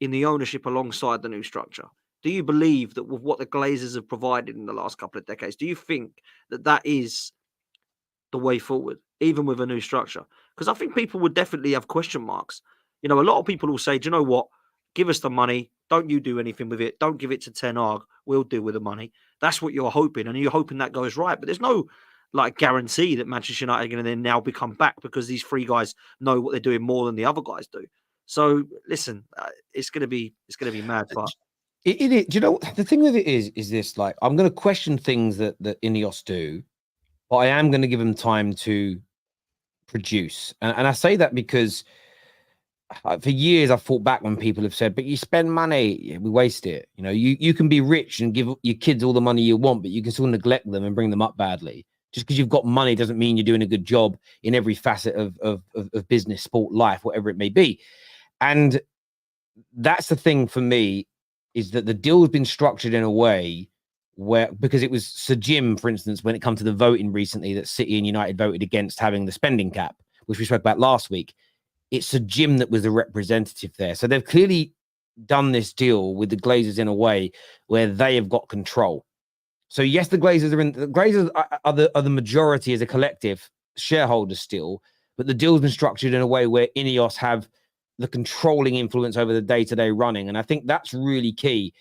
[SPEAKER 3] in the ownership alongside the new structure? Do you believe that with what the Glazers have provided in the last couple of decades, do you think that is the way forward, even with a new structure? Because I think people would definitely have question marks. You know, a lot of people will say, do you know what? Give us the money. Don't you do anything with it. Don't give it to Ten Hag. We'll deal with the money. That's what you're hoping. And you're hoping that goes right. But there's no like guarantee that Manchester United are going to then now become back, because these 3 guys know what they're doing more than the other guys do. So listen, it's going to be mad. But
[SPEAKER 1] it is. Do you know the thing with it is this? Like, I'm going to question things that Ineos do, but I am going to give them time to produce. And I say that because for years I've fought back when people have said, "But you spend money, yeah, we waste it." You know, you can be rich and give your kids all the money you want, but you can still neglect them and bring them up badly. Just because you've got money doesn't mean you're doing a good job in every facet of business, sport, life, whatever it may be. And that's the thing for me, is that the deal has been structured in a way where, because it was Sir Jim, for instance, when it comes to the voting recently, that City and United voted against having the spending cap, which we spoke about last week. It's a Jim that was the representative there. So they've clearly done this deal with the Glazers in a way where they have got control. So yes, the Glazers are in. The Glazers are the majority as a collective shareholders still, but the deal's been structured in a way where Ineos have the controlling influence over the day-to-day running, and I think that's really key.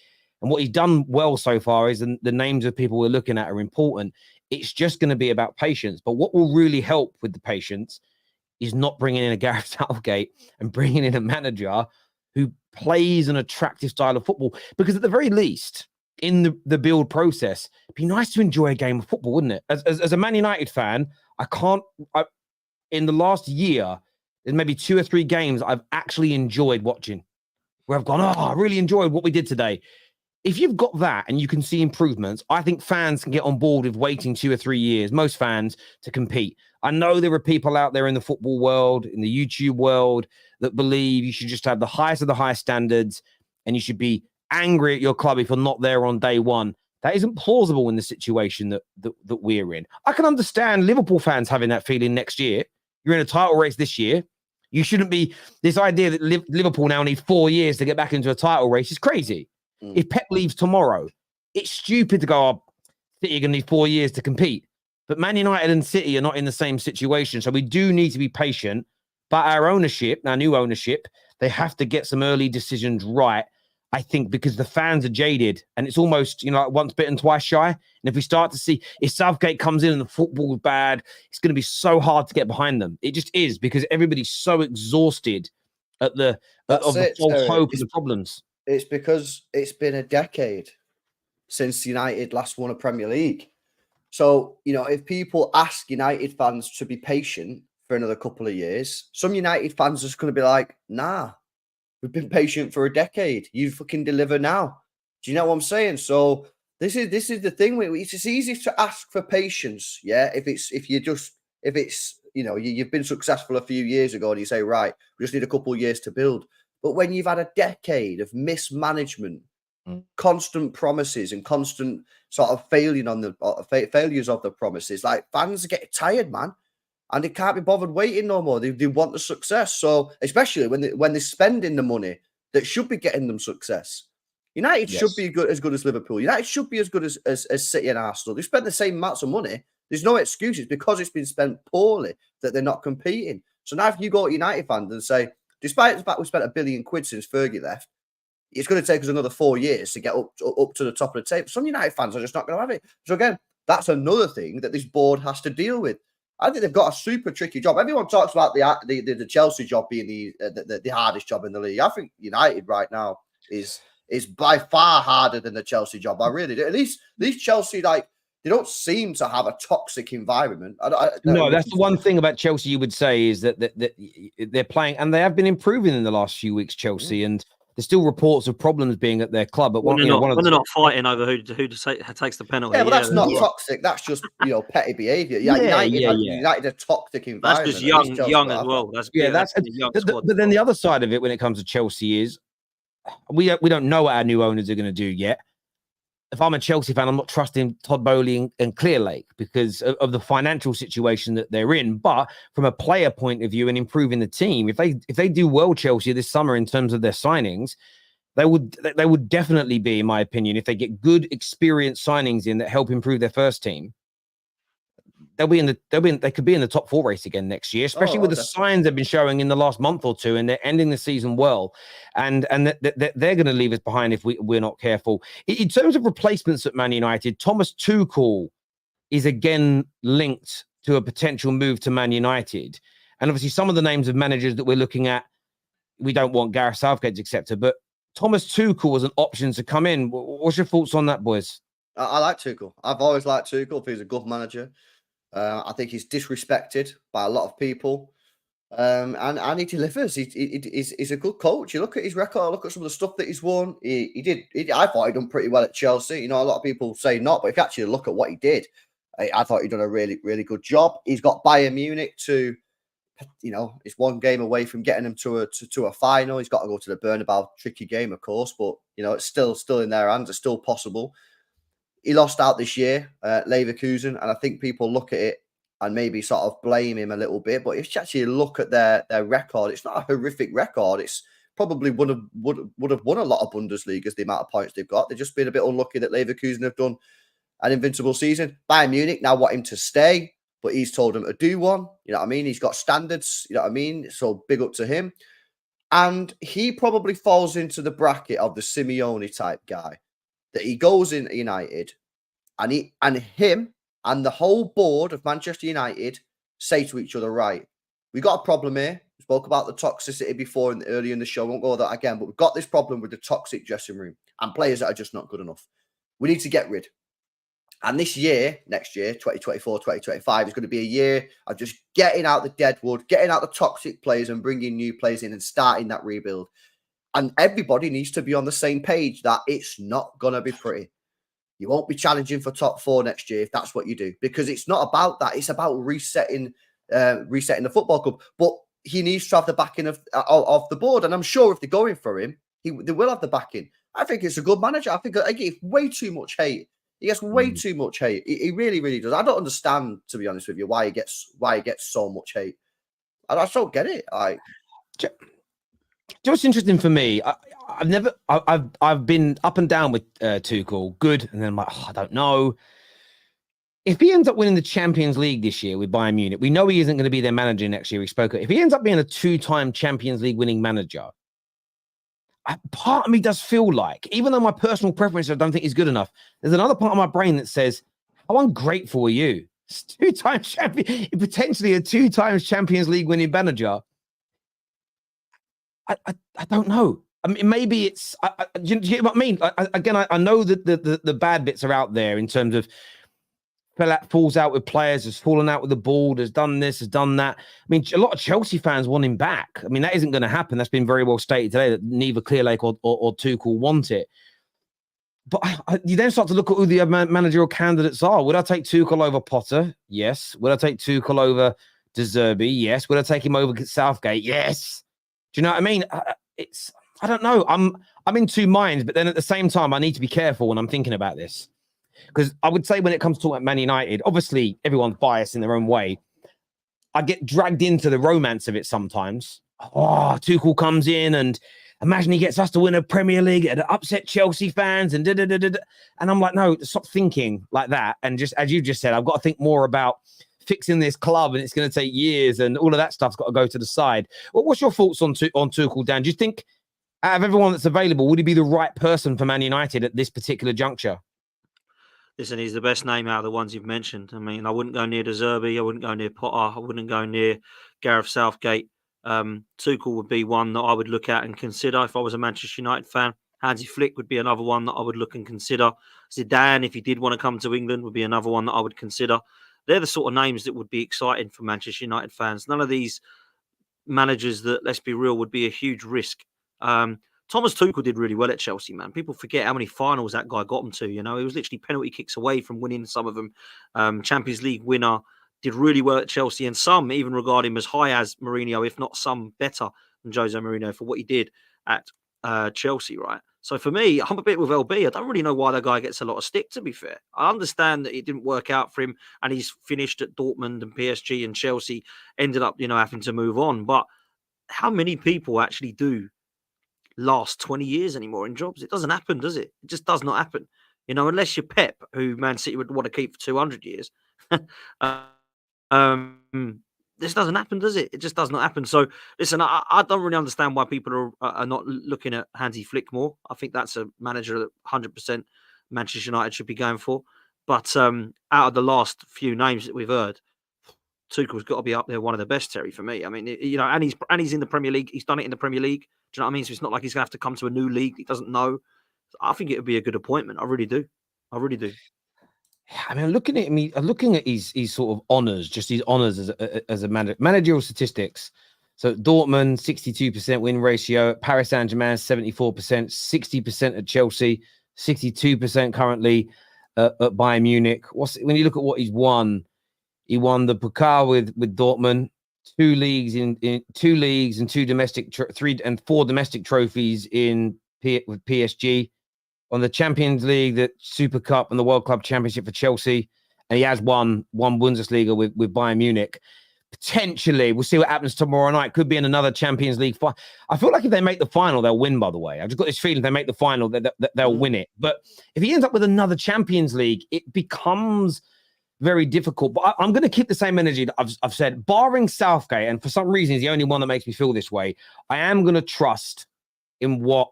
[SPEAKER 1] And what he's done well so far is the names of people we're looking at are important. It's just going to be about patience. But what will really help with the patience is not bringing in a Gareth Southgate and bringing in a manager who plays an attractive style of football. Because at the very least, in the build process, it'd be nice to enjoy a game of football, wouldn't it? As a Man United fan, in the last year, there's maybe 2 or 3 games I've actually enjoyed watching, where I've gone, I really enjoyed what we did today. If you've got that and you can see improvements, I think fans can get on board with waiting 2 or 3 years, most fans, to compete. I know there are people out there in the football world, in the YouTube world, that believe you should just have the highest of the high standards and you should be angry at your club if you're not there on day one. That isn't plausible in the situation that we're in. I can understand Liverpool fans having that feeling next year. You're in a title race this year. You shouldn't be. This idea that Liverpool now need 4 years to get back into a title race is crazy. If Pep leaves tomorrow, it's stupid to go, City are going to need 4 years to compete. But Man United and City are not in the same situation. So we do need to be patient. But our ownership, our new ownership, they have to get some early decisions right, I think, because the fans are jaded. And it's almost, like once bitten, twice shy. And if we start to see, if Southgate comes in and the football is bad, it's going to be so hard to get behind them. It just is, because everybody's so exhausted at the false hope and the problems.
[SPEAKER 2] It's because it's been a decade since United last won a Premier League. So, if people ask United fans to be patient for another couple of years, some United fans are just going to be like, nah, we've been patient for a decade. You fucking deliver now. Do you know what I'm saying? So this is the thing. It's easy to ask for patience. Yeah. You've been successful a few years ago and you say, right, we just need a couple of years to build. But when you've had a decade of mismanagement, constant promises and constant sort of failures of the promises, like, fans get tired, man, and they can't be bothered waiting no more. They want the success. So especially when they're spending the money that should be getting them success. United should be as good as Liverpool. United should be as good as City and Arsenal. They spent the same amounts of money. There's no excuses because it's been spent poorly that they're not competing. So now if you go to United fans and say, despite the fact we spent £1 billion since Fergie left, it's going to take us another 4 years to get up to the top of the table. Some United fans are just not going to have it. So again, that's another thing that this board has to deal with. I think they've got a super tricky job. Everyone talks about the Chelsea job being the hardest job in the league. I think United right now is by far harder than the Chelsea job. I really do. At least Chelsea, they don't seem to have a toxic environment.
[SPEAKER 1] No, that's the one thing about Chelsea you would say is that they're playing, and they have been improving in the last few weeks, Chelsea, and there's still reports of problems being at their club. But
[SPEAKER 3] when they're not fighting over who takes the penalty.
[SPEAKER 2] Yeah, but that's not toxic. That's just petty behaviour. United a toxic environment.
[SPEAKER 3] That's just young as well. That's a young squad.
[SPEAKER 1] But then the other side of it, when it comes to Chelsea, is we don't know what our new owners are going to do yet. If I'm a Chelsea fan, I'm not trusting Todd Bowley and Clearlake because of the financial situation that they're in. But from a player point of view and improving the team, if they do well, Chelsea, this summer in terms of their signings, they would definitely be, in my opinion, if they get good experienced signings in that help improve their first team, they could be in the top 4 race again next year, especially with the signs they've been showing in the last month or two, and they're ending the season well, and they're going to leave us behind if we're not careful. In terms of replacements at Man United, Thomas Tuchel is again linked to a potential move to Man United, and obviously some of the names of managers that we're looking at, we don't want Gareth Southgate, etc. But Thomas Tuchel was an option to come in. What's your thoughts on that, boys?
[SPEAKER 2] I like Tuchel. I've always liked Tuchel. I think he's a good manager. I think he's disrespected by a lot of people, and he delivers. He's a good coach. You look at his record, look at some of the stuff that he's won. I thought he'd done pretty well at Chelsea. A lot of people say not, but if you actually look at what he did, I thought he'd done a really, really good job. He's got Bayern Munich to, it's one game away from getting him to a final. He's got to go to the Bernabeu, tricky game, of course, but it's still in their hands. It's still possible. He lost out this year, Leverkusen, and I think people look at it and maybe sort of blame him a little bit. But if you actually look at their record, it's not a horrific record. It's probably would have won a lot of Bundesligas, the amount of points they've got. They've just been a bit unlucky that Leverkusen have done an invincible season. Bayern Munich now want him to stay, but he's told them to do one. You know what I mean? He's got standards. You know what I mean? So big up to him. And he probably falls into the bracket of the Simeone type guy, that he goes in United and him and the whole board of Manchester United say to each other, right, we got a problem here. We spoke about the toxicity before early in the show. I won't go over that again, but we've got this problem with the toxic dressing room and players that are just not good enough. We need to get rid. And this year, next year, 2024, 2025, is going to be a year of just getting out the deadwood, getting out the toxic players and bringing new players in and starting that rebuild. And everybody needs to be on the same page that it's not going to be pretty. You won't be challenging for top 4 next year if that's what you do, because it's not about that. It's about resetting the football club. But he needs to have the backing of the board. And I'm sure if they're going for him, they will have the backing. I think it's a good manager. I think I give way too much hate. He gets way too much hate. He really, really does. I don't understand, to be honest with you, why he gets so much hate. I just don't get it.
[SPEAKER 1] What's interesting for me, I've been up and down with Tuchel, good, and then I'm like, I don't know. If he ends up winning the Champions League this year with Bayern Munich, we know he isn't going to be their manager next year. We spoke. If he ends up being a 2-time Champions League winning manager, part of me does feel like, even though my personal preference I don't think is good enough, there's another part of my brain that says, how ungrateful are you? It's 2-time champion, potentially a 2 times Champions League winning manager. I don't know. I mean, maybe it's. Do you get what I mean? I know that the bad bits are out there in terms of falls out with players, has fallen out with the board, has done this, has done that. I mean, a lot of Chelsea fans want him back. I mean, that isn't going to happen. That's been very well stated today that neither Clearlake or Tuchel want it. But you then start to look at who the managerial candidates are. Would I take Tuchel over Potter? Yes. Would I take Tuchel over De Zerbi? Yes. Would I take him over Southgate? Yes. Do you know what I mean? I don't know. I'm in two minds, but then at the same time, I need to be careful when I'm thinking about this. Because I would say when it comes to Man United, obviously everyone's biased in their own way. I get dragged into the romance of it sometimes. Oh, Tuchel comes in and imagine he gets us to win a Premier League and upset Chelsea fans and And I'm like, no, stop thinking like that. And just as you just said, I've got to think more about fixing this club and it's going to take years and all of that stuff's got to go to the side. What's your thoughts on Tuchel, Dan? Do you think out of everyone that's available, would he be the right person for Man United at this particular juncture?
[SPEAKER 3] Listen, he's the best name out of the ones you've mentioned. I mean, I wouldn't go near De Zerbi. I wouldn't go near Potter. I wouldn't go near Gareth Southgate. Tuchel would be one that I would look at and consider if I was a Manchester United fan. Hansi Flick would be another one that I would look and consider. Zidane, if he did want to come to England, would be another one that I would consider. They're the sort of names that would be exciting for Manchester United fans. None of these managers that, let's be real, would be a huge risk. Thomas Tuchel did really well at Chelsea, man. People forget how many finals that guy got him to. You know, he was literally penalty kicks away from winning some of them. Champions League winner, did really well at Chelsea, and some even regard him as high as Mourinho, if not some better than Jose Mourinho for what he did at Chelsea, right? So for me, I'm a bit with LB. I don't really know why that guy gets a lot of stick, to be fair. I understand that it didn't work out for him and he's finished at Dortmund and PSG and Chelsea, ended up, having to move on. But how many people actually do last 20 years anymore in jobs? It doesn't happen, does it? It just does not happen. Unless you're Pep, who Man City would want to keep for 200 years. This doesn't happen, does it? It just does not happen. So, listen, I don't really understand why people are not looking at Hansi Flick more. I think that's a manager that 100% Manchester United should be going for. But out of the last few names that we've heard, Tuchel's got to be up there, one of the best, Terry, for me. I mean, and he's in the Premier League. He's done it in the Premier League. Do you know what I mean? So it's not like he's going to have to come to a new league he doesn't know. I think it would be a good appointment. I really do. I really do.
[SPEAKER 1] I mean, looking at his sort of honours, just his honours as a managerial statistics. So Dortmund, 62% win ratio. Paris Saint-Germain, 74%. 60% at Chelsea. 62% currently at Bayern Munich. When you look at what he's won, he won the Pokal with Dortmund, 2 leagues in 2 leagues and 2 domestic, 3 and 4 domestic trophies with PSG. On the Champions League, the Super Cup and the World Club Championship for Chelsea, and he has won Bundesliga with Bayern Munich. Potentially, we'll see what happens tomorrow night. Could be in another Champions League final. I feel like if they make the final, they'll win, by the way. I just got this feeling if they make the final, that they'll win it. But if he ends up with another Champions League, it becomes very difficult. But I'm going to keep the same energy that I've said, barring Southgate, and for some reason, he's the only one that makes me feel this way. I am going to trust in what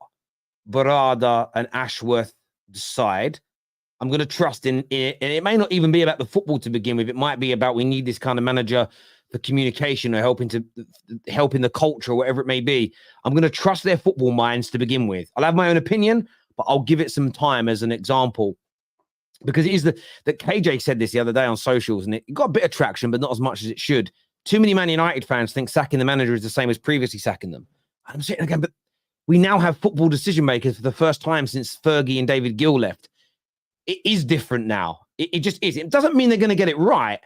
[SPEAKER 1] Barada and Ashworth decide. I'm going to trust in it. And it may not even be about the football to begin with. It might be about we need this kind of manager for communication or helping the culture or whatever it may be. I'm going to trust their football minds to begin with. I'll have my own opinion, but I'll give it some time as an example. Because it is that KJ said this the other day on socials, and it got a bit of traction, but not as much as it should. Too many Man United fans think sacking the manager is the same as previously sacking them. I'm saying again, but we now have football decision makers for the first time since Fergie and David Gill left. It is different now. It just is. It doesn't mean they're going to get it right,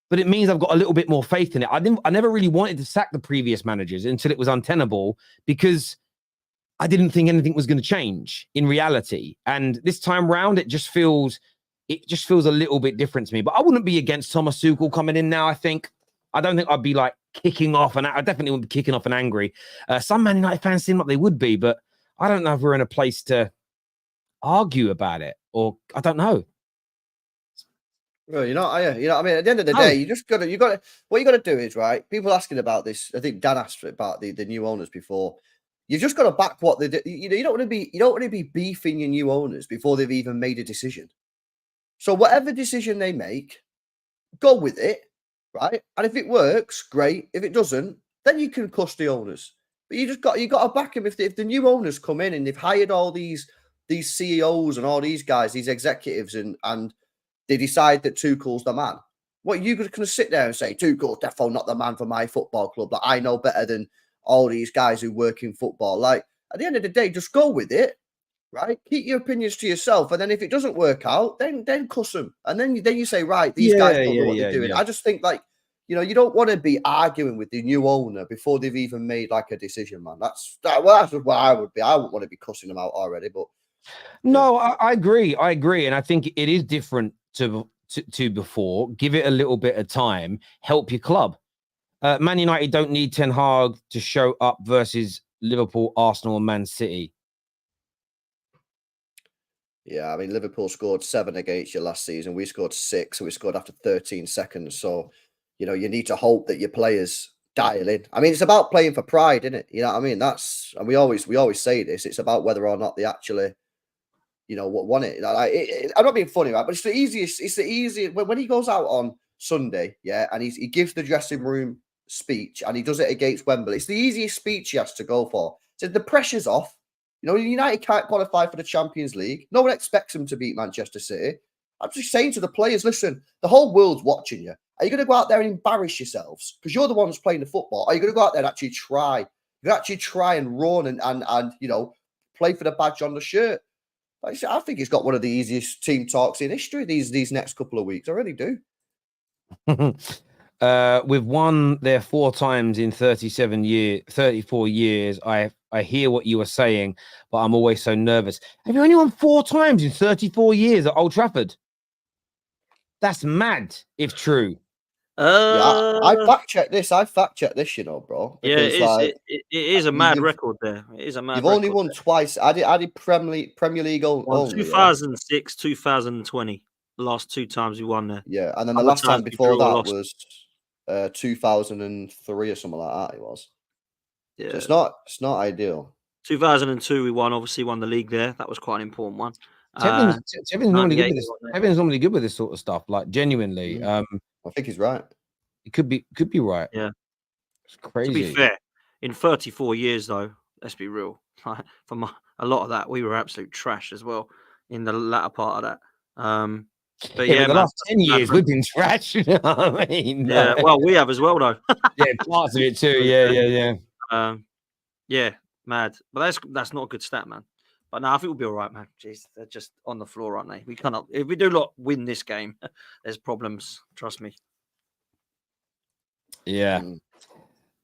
[SPEAKER 1] but it means I've got a little bit more faith in it. I never really wanted to sack the previous managers until it was untenable, because I didn't think anything was going to change in reality. And this time round, it just feels a little bit different to me. But I wouldn't be against Thomas Tuchel coming in now. I don't think I'd be like kicking off, and I definitely wouldn't be kicking off and angry. Some Man United fans seem like they would be, but I don't know if we're in a place to argue about it, or I don't know.
[SPEAKER 2] Well, what I mean, at the end of the day, what you got to do is, right, people asking about this. I think Dan asked about the new owners before. You've just got to back what they do. You don't want to be beefing your new owners before they've even made a decision. So whatever decision they make, go with it, right? And if it works, great. If it doesn't, then you can cuss the owners. But you got to back them. If the new owners come in and they've hired all these CEOs and all these guys, these executives, and they decide that Tuchel's the man. What, you going to sit there and say, Tuchel's definitely not the man for my football club, that I know better than all these guys who work in football? Like, at the end of the day, just go with it, right? Keep your opinions to yourself. And then if it doesn't work out, then cuss them. And then you say, right, these guys don't know what they're doing. I just think, like, you don't want to be arguing with the new owner before they've even made like a decision, man. That's what I would be. I wouldn't want to be cussing them out already, but
[SPEAKER 1] no, I agree. And I think it is different to before. Give it a little bit of time. Help your club. Man United don't need Ten Hag to show up versus Liverpool, Arsenal, and Man City.
[SPEAKER 2] Yeah, I mean, Liverpool scored 7 against you last season. We scored 6, and we scored after 13 seconds. So, you need to hope that your players dial in. I mean, it's about playing for pride, isn't it? You know what I mean? And we always say this. It's about whether or not they actually, what won it. I'm not being funny, right? But it's the easiest. When he goes out on Sunday, yeah, and he gives the dressing room speech, and he does it against Wembley. It's the easiest speech he has to go for. So the pressure's off. United can't qualify for the Champions League. No one expects them to beat Manchester City. I'm just saying to the players, listen, the whole world's watching you. Are you going to go out there and embarrass yourselves because you're the ones playing the football? Are you going to go out there and actually try? You actually try and run and play for the badge on the shirt. I think he's got one of the easiest team talks in history these next couple of weeks. I really do.
[SPEAKER 1] We've won there 4 times in 34 years. I hear what you are saying, but I'm always so nervous. Have you only won 4 times in 34 years at Old Trafford? That's mad, if true.
[SPEAKER 2] Yeah, I fact checked this. Bro.
[SPEAKER 3] Yeah, it is a mad record there. It is a mad.
[SPEAKER 2] You've only won twice. I did Premier League only.
[SPEAKER 3] 2006, 2020. The last 2 times we won there.
[SPEAKER 2] Yeah, and then the last time before that was 2003 or something like that. It was. Yeah, so it's not ideal.
[SPEAKER 3] 2002, we won the league there. That was quite an important one.
[SPEAKER 1] Tevin's normally good with this. Tevin's normally good with this sort of stuff. Like, genuinely,
[SPEAKER 2] I think he's right.
[SPEAKER 1] It could be right.
[SPEAKER 3] Yeah,
[SPEAKER 1] it's crazy.
[SPEAKER 3] To be fair, in 34 years though, let's be real. From a lot of that, we were absolute trash as well in the latter part of that. But
[SPEAKER 1] the last 10 years we've been trash. You know what I mean?
[SPEAKER 3] Yeah, well, we have as well though.
[SPEAKER 1] Yeah, parts of it too. Yeah.
[SPEAKER 3] Yeah, mad. But that's not a good stat, man. But no, I think we'll be all right, man. Jeez, they're just on the floor, aren't they? We cannot. If we do not win this game, there's problems. Trust me.
[SPEAKER 1] Yeah.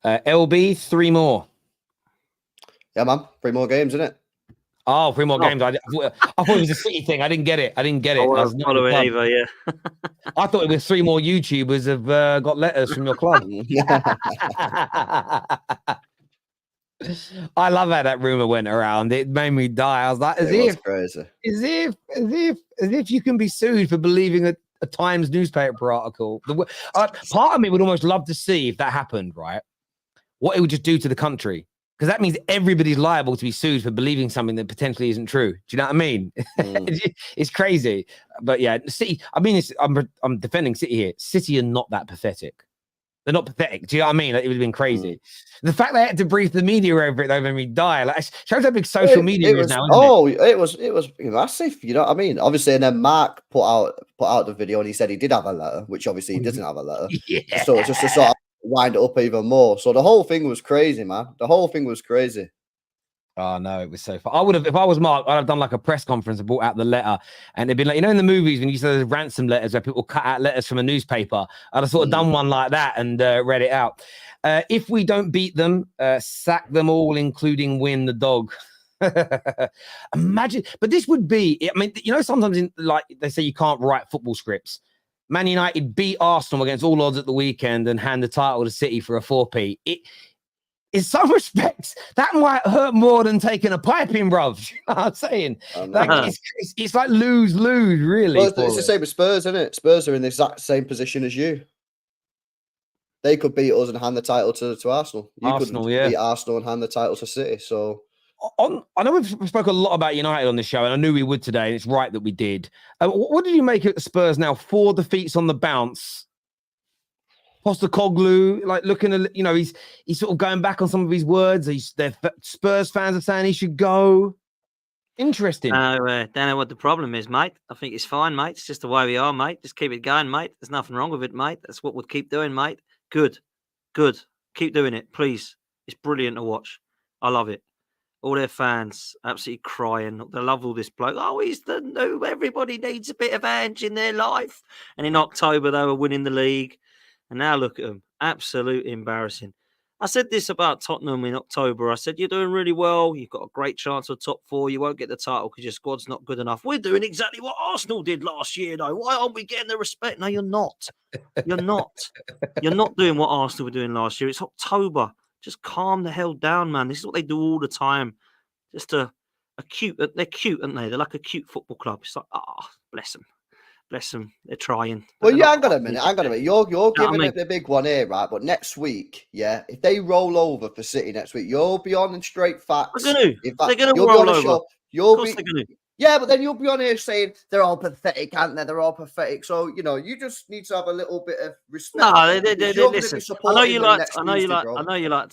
[SPEAKER 1] LB, 3 more.
[SPEAKER 2] Yeah, man. 3 more games, isn't it?
[SPEAKER 1] Oh, 3 more
[SPEAKER 3] Oh.
[SPEAKER 1] games. I thought it was a City thing. I didn't get it. I
[SPEAKER 3] wasn't
[SPEAKER 1] was not in the
[SPEAKER 3] following
[SPEAKER 1] club.
[SPEAKER 3] either, yeah.
[SPEAKER 1] I thought it was 3 more YouTubers have got letters from your club. I love how that rumor went around. It made me die. I was like, as if you can be sued for believing a Times newspaper article. Part of me would almost love to see if that happened, right? What it would just do to the country. Because that means everybody's liable to be sued for believing something that potentially isn't true. Do you know what I mean? It's crazy. But yeah, City, I mean, I'm defending City here. City are not that pathetic. They're not pathetic. Do you know what I mean? Like, it would have been crazy. The fact they had to brief the media over it, though, made me die. Like, shows how big social media is now, isn't it?
[SPEAKER 2] It was massive. You know what I mean? Obviously, and then Mark put out the video, and he said he did have a letter, which obviously he doesn't have a letter.
[SPEAKER 1] Yeah.
[SPEAKER 2] So just to sort of wind it up even more. So the whole thing was crazy, man. The whole thing was crazy.
[SPEAKER 1] Oh no, it was so fun. I would have, if I was Mark, I'd have done like a press conference and brought out the letter, and it'd been like, you know, in the movies when you saw those ransom letters where people cut out letters from a newspaper, I'd have sort of done one like that and read it out. If we don't beat them, sack them all, including Win the dog. Imagine, but this would be, I mean, you know, sometimes like they say you can't write football scripts. Man United beat Arsenal against all odds at the weekend and hand the title to City for a 4p. In some respects, that might hurt more than taking a piping, bruv. You know what I'm saying? Like, it's like lose-lose, really.
[SPEAKER 2] Well, it's the same with Spurs, isn't it? Spurs are in the exact same position as you. They could beat us and hand the title to Arsenal. You could beat Arsenal and hand the title to City. So,
[SPEAKER 1] I know we've spoke a lot about United on the show, and I knew we would today, and it's right that we did. What did you make of the Spurs now? 4 defeats on the bounce. Postecoglou, like looking at, you know, he's sort of going back on some of his words. Spurs fans are saying he should go. Interesting.
[SPEAKER 3] Don't know what the problem is, mate. I think it's fine, mate. It's just the way we are, mate. Just keep it going, mate. There's nothing wrong with it, mate. That's what we'll keep doing, mate. Good. Keep doing it, please. It's brilliant to watch. I love it. All their fans absolutely crying. They love all this bloke. Oh, he's the new. Everybody needs a bit of Ange in their life. And in October, they were winning the league. And now look at them. Absolutely embarrassing. I said this about Tottenham in October. I said, you're doing really well. You've got a great chance of top 4. You won't get the title because your squad's not good enough. We're doing exactly what Arsenal did last year, though. Why aren't we getting the respect? No, you're not. You're not. You're not doing what Arsenal were doing last year. It's October. Just calm the hell down, man. This is what they do all the time. Just they're cute, aren't they? They're like a cute football club. It's like, bless them. Bless them. They're trying.
[SPEAKER 2] Well, yeah, hang on a minute. You're giving it the big one here, right? But next week, yeah, if they roll over for City next week, you'll be on in straight facts.
[SPEAKER 3] They're going to roll over.
[SPEAKER 2] Yeah, but then you'll be on here saying they're all pathetic, aren't they? They're all pathetic. So, you know, you just need to have a little bit of respect.
[SPEAKER 3] No, listen. I know you like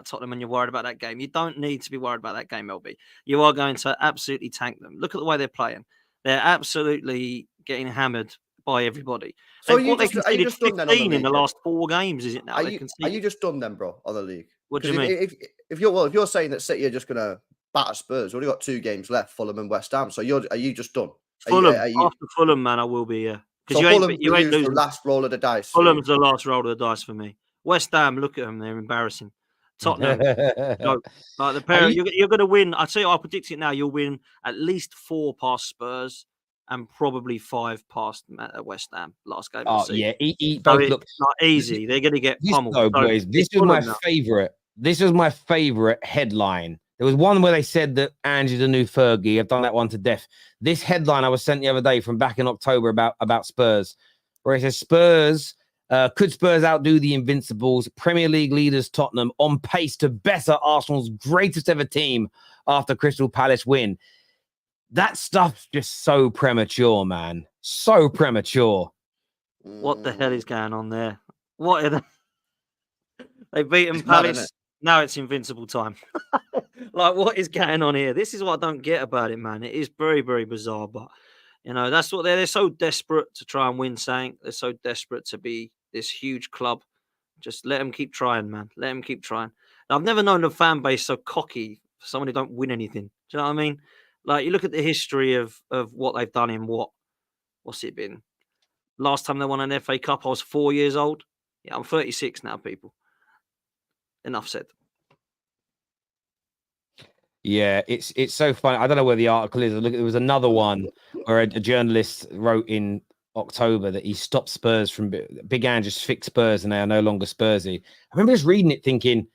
[SPEAKER 3] Tottenham, and you're worried about that game. You don't need to be worried about that game, LB. You are going to absolutely tank them. Look at the way they're playing. They're absolutely getting hammered by everybody.
[SPEAKER 2] So
[SPEAKER 3] they conceded 15 in the last 4 games, is it now?
[SPEAKER 2] Are you just done then, bro, on the league?
[SPEAKER 3] What do you mean?
[SPEAKER 2] If you're saying that City are just going to batter Spurs, we've only got 2 games left, Fulham and West Ham. So are you just done?
[SPEAKER 3] After Fulham, man, I will be, yeah.
[SPEAKER 2] Because you ain't losing the last roll of the dice.
[SPEAKER 3] Fulham's the last roll of the dice for me. West Ham, look at them, they're embarrassing. Tottenham, like the pair, you're going to win. I tell you, I'll predict it now. You'll win at least 4 past Spurs and probably 5 past West Ham last game.
[SPEAKER 1] Oh yeah, look,
[SPEAKER 3] not easy. They're going to get pummeled.
[SPEAKER 1] Though, boys, this was my favorite. This was my favorite headline. There was one where they said that Ange is the new Fergie. I've done that one to death. This headline I was sent the other day from back in October about Spurs, where it says Spurs. Could Spurs outdo the Invincibles? Premier League leaders Tottenham on pace to better Arsenal's greatest ever team after Crystal Palace win. That stuff's just so premature, man. So premature.
[SPEAKER 3] What the hell is going on there? What are they beaten Palace? Now it's Invincible time. Like, what is going on here? This is what I don't get about it, man. It is very, very bizarre, but you know, that's what they're so desperate to try and win something. They're so desperate to be this huge club. Just let them keep trying, man. Let them keep trying. Now, I've never known a fan base so cocky for someone who don't win anything. Do you know what I mean? Like, you look at the history of what they've done in what's it been? Last time they won an FA Cup, I was 4 years old. Yeah, I'm 36 now, people. Enough said.
[SPEAKER 1] Yeah, it's so funny. I don't know where the article is. Look, there was another one where a journalist wrote in October that he stopped Spurs from Big Ange just fixed Spurs and they are no longer Spursy. I remember just reading it thinking,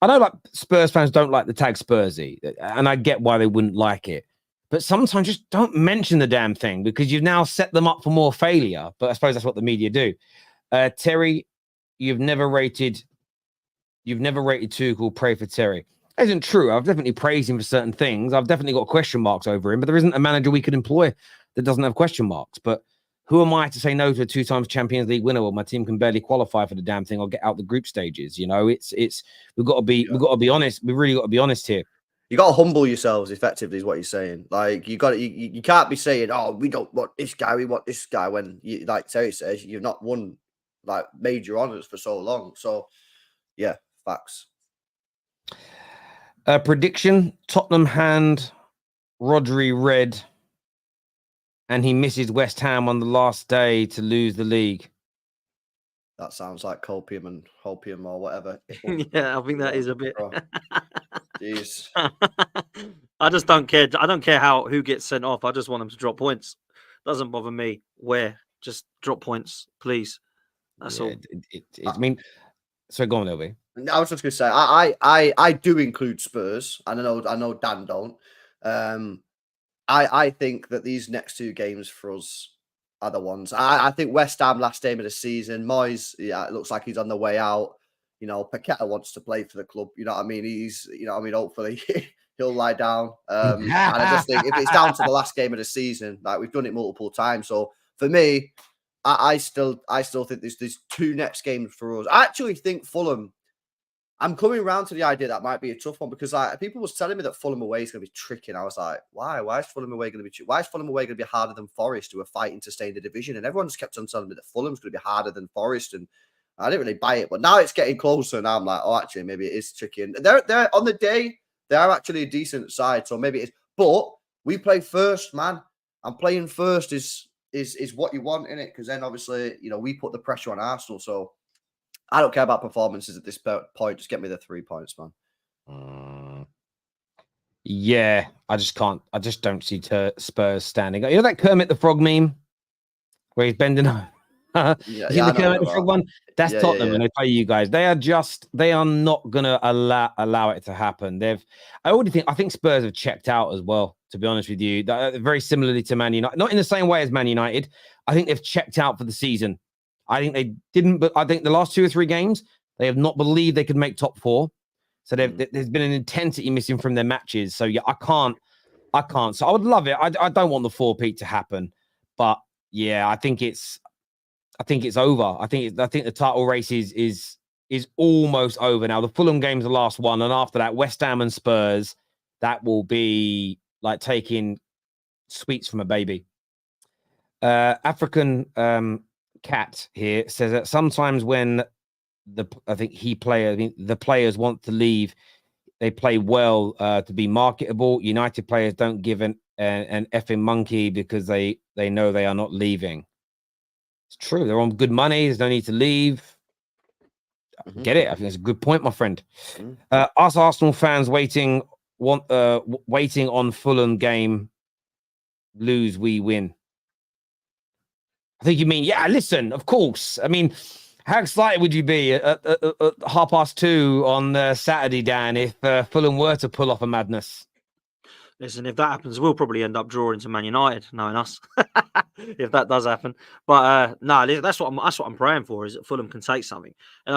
[SPEAKER 1] I know like Spurs fans don't like the tag Spursy, and I get why they wouldn't like it. But sometimes just don't mention the damn thing because you've now set them up for more failure. But I suppose that's what the media do. Terry, you've never rated Tuchel. Pray for Terry. That isn't true. I've definitely praised him for certain things. I've definitely got question marks over him, but there isn't a manager we could employ that doesn't have question marks. But who am I to say no to a 2-time Champions League winner? Well, my team can barely qualify for the damn thing or get out the group stages. You know, we've got to be honest. We really got to be honest here.
[SPEAKER 2] You got to humble yourselves, effectively, is what you're saying. Like, you can't be saying, oh, we don't want this guy, we want this guy, when, you, like Terry says, you've not won, like, major honours for so long. So, yeah, facts.
[SPEAKER 1] Prediction, Tottenham hand, Rodri red, and he misses West Ham on the last day to lose the league.
[SPEAKER 2] That sounds like copium and hopium or whatever.
[SPEAKER 3] Yeah, I think that is a bit.
[SPEAKER 2] Jeez.
[SPEAKER 3] I just don't care. I don't care who gets sent off. I just want them to drop points. Doesn't bother me where. Just drop points, please. That's all.
[SPEAKER 2] I
[SPEAKER 1] mean, so go on, LB.
[SPEAKER 2] I was just going to say, I do include Spurs. I know Dan don't. I think that these next two games for us are the ones. I think West Ham last game of the season. Moyes, yeah, it looks like he's on the way out. You know, Pochettino wants to play for the club. You know what I mean? Hopefully he'll lie down. And I just think if it's down to the last game of the season, like we've done it multiple times. So for me, I still think there's two next games for us. I actually think Fulham. I'm coming around to the idea that might be a tough one because people was telling me that Fulham away is going to be tricky. And I was like, why? Why is Fulham away going to be harder than Forest, who are fighting to stay in the division? And everyone just kept on telling me that Fulham's going to be harder than Forest, and I didn't really buy it. But now it's getting closer, and I'm like, oh, actually, maybe it is tricky. And they're on the day, they are actually a decent side, so maybe it's. But we play first, man. And playing first is what you want in it, because then obviously we put the pressure on Arsenal. So I don't care about performances at this point. Just get me the 3 points, man.
[SPEAKER 1] Yeah, I just can't. I just don't see Spurs standing. You know that Kermit the Frog meme where he's bending over? The Kermit the Frog one? That's Tottenham, and I tell you guys, they are not gonna allow it to happen. I think Spurs have checked out as well, to be honest with you. Very similarly to Man United, not in the same way as Man United. I think they've checked out for the season. I think they didn't, but I think the last 2 or 3 games, they have not believed they could make top 4. So there's been an intensity missing from their matches. So yeah, I can't. So I would love it. I don't want the 4-peat to happen, but yeah, I think it's over. I think the title race is almost over now. The Fulham game's the last one, and after that, West Ham and Spurs, that will be like taking sweets from a baby. African Cat here says that sometimes when the players want to leave, they play well to be marketable. United players don't give an effing monkey because they know they are not leaving. It's true. They're on good money. There's no need to leave. Get it? I think it's a good point, my friend. Us Arsenal fans waiting on Fulham game. Lose, we win. I think you mean, yeah, listen, of course. I mean, how excited would you be at 2:30 on Saturday, Dan, if Fulham were to pull off a madness?
[SPEAKER 3] Listen, if that happens, we'll probably end up drawing to Man United, knowing us, if that does happen. But no, that's what I'm praying for, is that Fulham can take something.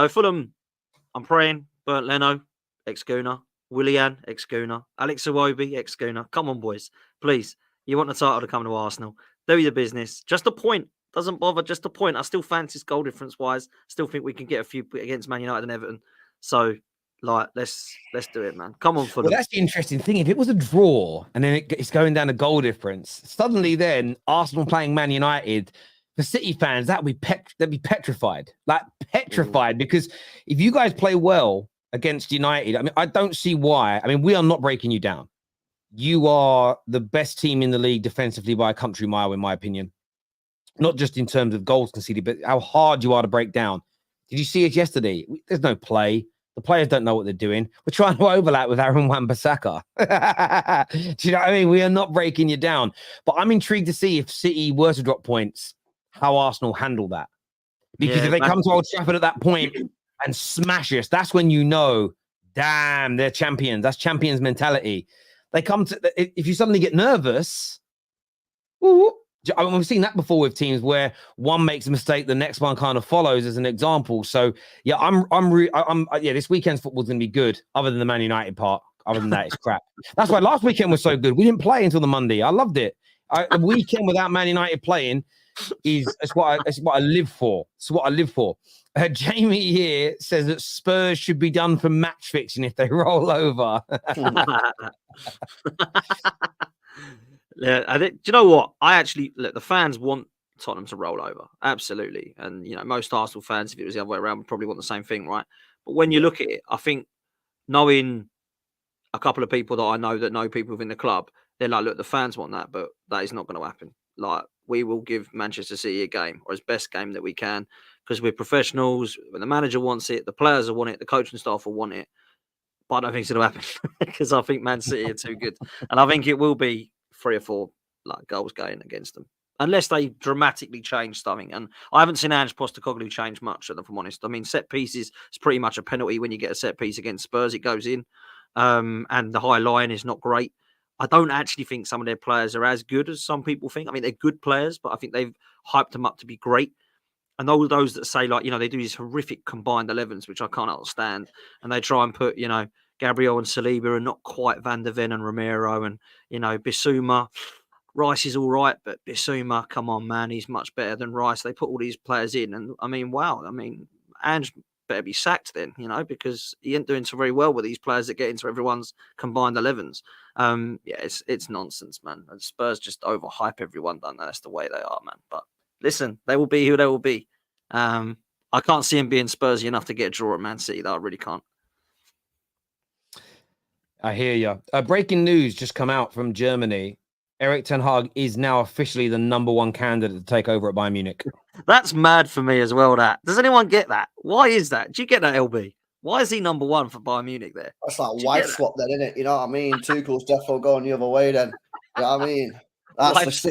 [SPEAKER 3] Fulham, I'm praying, Bernd Leno, ex-Gooner, Willian, ex-Gooner, Alex Iwobi, ex-Gooner. Come on, boys, please. You want the title to come to Arsenal. Do your business. Just a point. Doesn't bother, just a point. I still fancy goal difference wise. Still think we can get a few against Man United and Everton. So, like, let's do it, man. Come on, Fulham.
[SPEAKER 1] Well, that's the interesting thing. If it was a draw and then it's going down a goal difference, suddenly then Arsenal playing Man United, for City fans, they'd be petrified. Like, petrified. Because if you guys play well against United, I mean, I don't see why. I mean, we are not breaking you down. You are the best team in the league defensively by a country mile, in my opinion. Not just in terms of goals conceded, but how hard you are to break down. Did you see it yesterday? There's no play. The players don't know what they're doing. We're trying to overlap with Aaron Wan-Bissaka. Do you know what I mean? We are not breaking you down. But I'm intrigued to see if City were to drop points, how Arsenal handle that. Because if they come to Old Trafford at that point and smash us, that's when you know, damn, they're champions. That's champions mentality. They come to, if you suddenly get nervous, ooh, I mean, we've seen that before with teams where one makes a mistake, the next one kind of follows as an example. So yeah, this weekend's football is going to be good, other than the Man United part. Other than that, it's crap. That's why last weekend was so good. We didn't play until the Monday. I loved it. The weekend without Man United playing it's what I live for. It's what I live for. Jamie here says that Spurs should be done for match fixing if they roll over.
[SPEAKER 3] Yeah, I think. Do you know what? I actually look. The fans want Tottenham to roll over, absolutely, and most Arsenal fans, if it was the other way around, would probably want the same thing, right? But when you look at it, I think knowing a couple of people that I know that know people within the club, they're like, look, the fans want that, but that is not going to happen. Like, we will give Manchester City a game, or as best game that we can, because we're professionals. When the manager wants it, the players will want it, the coaching staff will want it. But I don't think it's going to happen because I think Man City are too good, and I think it will be 3 or 4 goals going against them, unless they dramatically change something. And I haven't seen Ange Postecoglou change much, if I'm honest. I mean, set pieces is pretty much a penalty when you get a set piece against Spurs. It goes in, and the high line is not great. I don't actually think some of their players are as good as some people think. I mean, they're good players, but I think they've hyped them up to be great. And all those that say, they do these horrific combined 11s, which I can't understand. And they try and put, Gabriel and Saliba and not quite Van der Ven and Romero and, Bissouma. Rice is all right, but Bissouma, come on, man, he's much better than Rice. They put all these players in. And, I mean, wow. I mean, Ange better be sacked then, because he ain't doing so very well with these players that get into everyone's combined 11s. It's nonsense, man. And Spurs just overhype everyone, don't they? That's the way they are, man. But listen, they will be who they will be. I can't see him being Spursy enough to get a draw at Man City, though. I really can't.
[SPEAKER 1] I hear you. Breaking news just come out from Germany. Erik ten Hag is now officially the #1 candidate to take over at Bayern Munich.
[SPEAKER 3] That's mad for me as well, that. Does anyone get that? Why is that? Do you get that, LB? Why is he #1 for Bayern Munich there?
[SPEAKER 2] That's like wife swap then, isn't it? You know what I mean? Tuchel's definitely going the other way then. You know what I mean? That's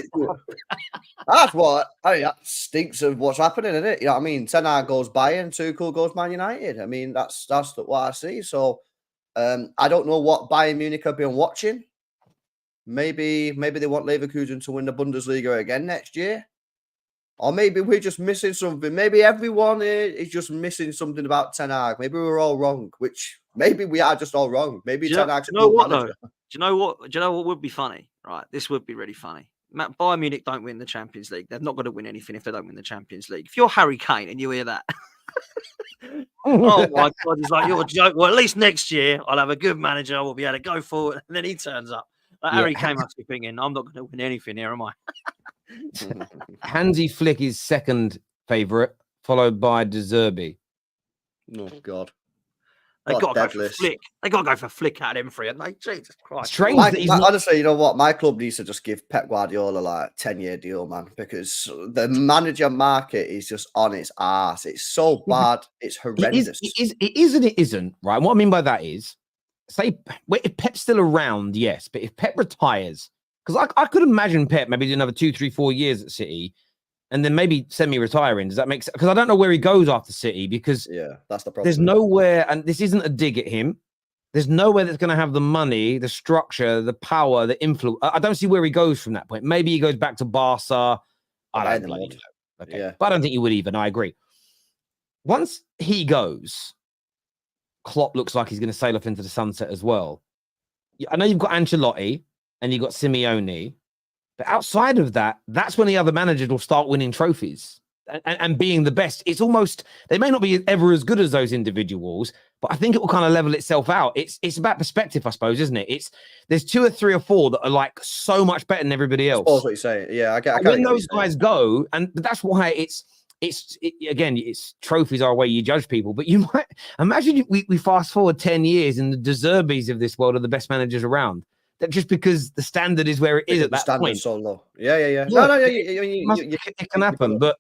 [SPEAKER 2] what that stinks of what's happening, isn't it? You know what I mean? Ten Hag goes Bayern, Tuchel goes Man United. I mean, that's what I see. So I don't know what Bayern Munich have been watching. Maybe they want Leverkusen to win the Bundesliga again next year. Or maybe we're just missing something. Maybe everyone is just missing something about Ten Hag. Maybe we're all wrong, which maybe we are just all wrong. Maybe Ten Hag's
[SPEAKER 3] Do you know what would be funny? Right, this would be really funny. Bayern Munich don't win the Champions League. They're not going to win anything if they don't win the Champions League. If you're Harry Kane and you hear that, oh my God, he's like, you're a joke. Well, at least next year I'll have a good manager. We'll be able to go forward. And then he turns up. Harry Kane must be thinking, I'm not going to win anything here, am I?
[SPEAKER 1] Hansi Flick is second favourite, followed by De Zerbi.
[SPEAKER 2] Oh God.
[SPEAKER 3] They got to go for Flick. They got to go for Flick out of them three, haven't they? Jesus Christ.
[SPEAKER 1] Strange
[SPEAKER 2] honestly, you know what? My club needs to just give Pep Guardiola like a 10-year deal, man, because the manager market is just on its ass. It's so bad. It's horrendous.
[SPEAKER 1] It is and it isn't, right? And what I mean by that is, say, if Pep's still around, yes, but if Pep retires, because I could imagine Pep maybe do another 2, 3, 4 years at City, and then maybe semi-retiring. Does that make sense? Because I don't know where he goes after City, because
[SPEAKER 2] that's the problem.
[SPEAKER 1] There's nowhere, and this isn't a dig at him, there's nowhere that's going to have the money, the structure, the power, the influence. I don't see where he goes from that point. Maybe he goes back to Barca. I don't know. Okay. Yeah. But I don't think he would even. I agree. Once he goes, Klopp looks like he's going to sail off into the sunset as well. I know you've got Ancelotti and you've got Simeone, but outside of that, that's when the other managers will start winning trophies and being the best. It's almost, they may not be ever as good as those individuals, but I think it will kind of level itself out. It's about perspective, I suppose, isn't it? There's 2 or 3 or 4 that are like so much better than everybody else.
[SPEAKER 2] That's what you're saying. Yeah, I get
[SPEAKER 1] when those guys go, and that's why it's trophies are a way you judge people. But you might imagine we fast forward 10 years and the De Zerbis of this world are the best managers around. That just because the standard is where it is at that point.
[SPEAKER 2] So low. Yeah.
[SPEAKER 1] No, it can happen, but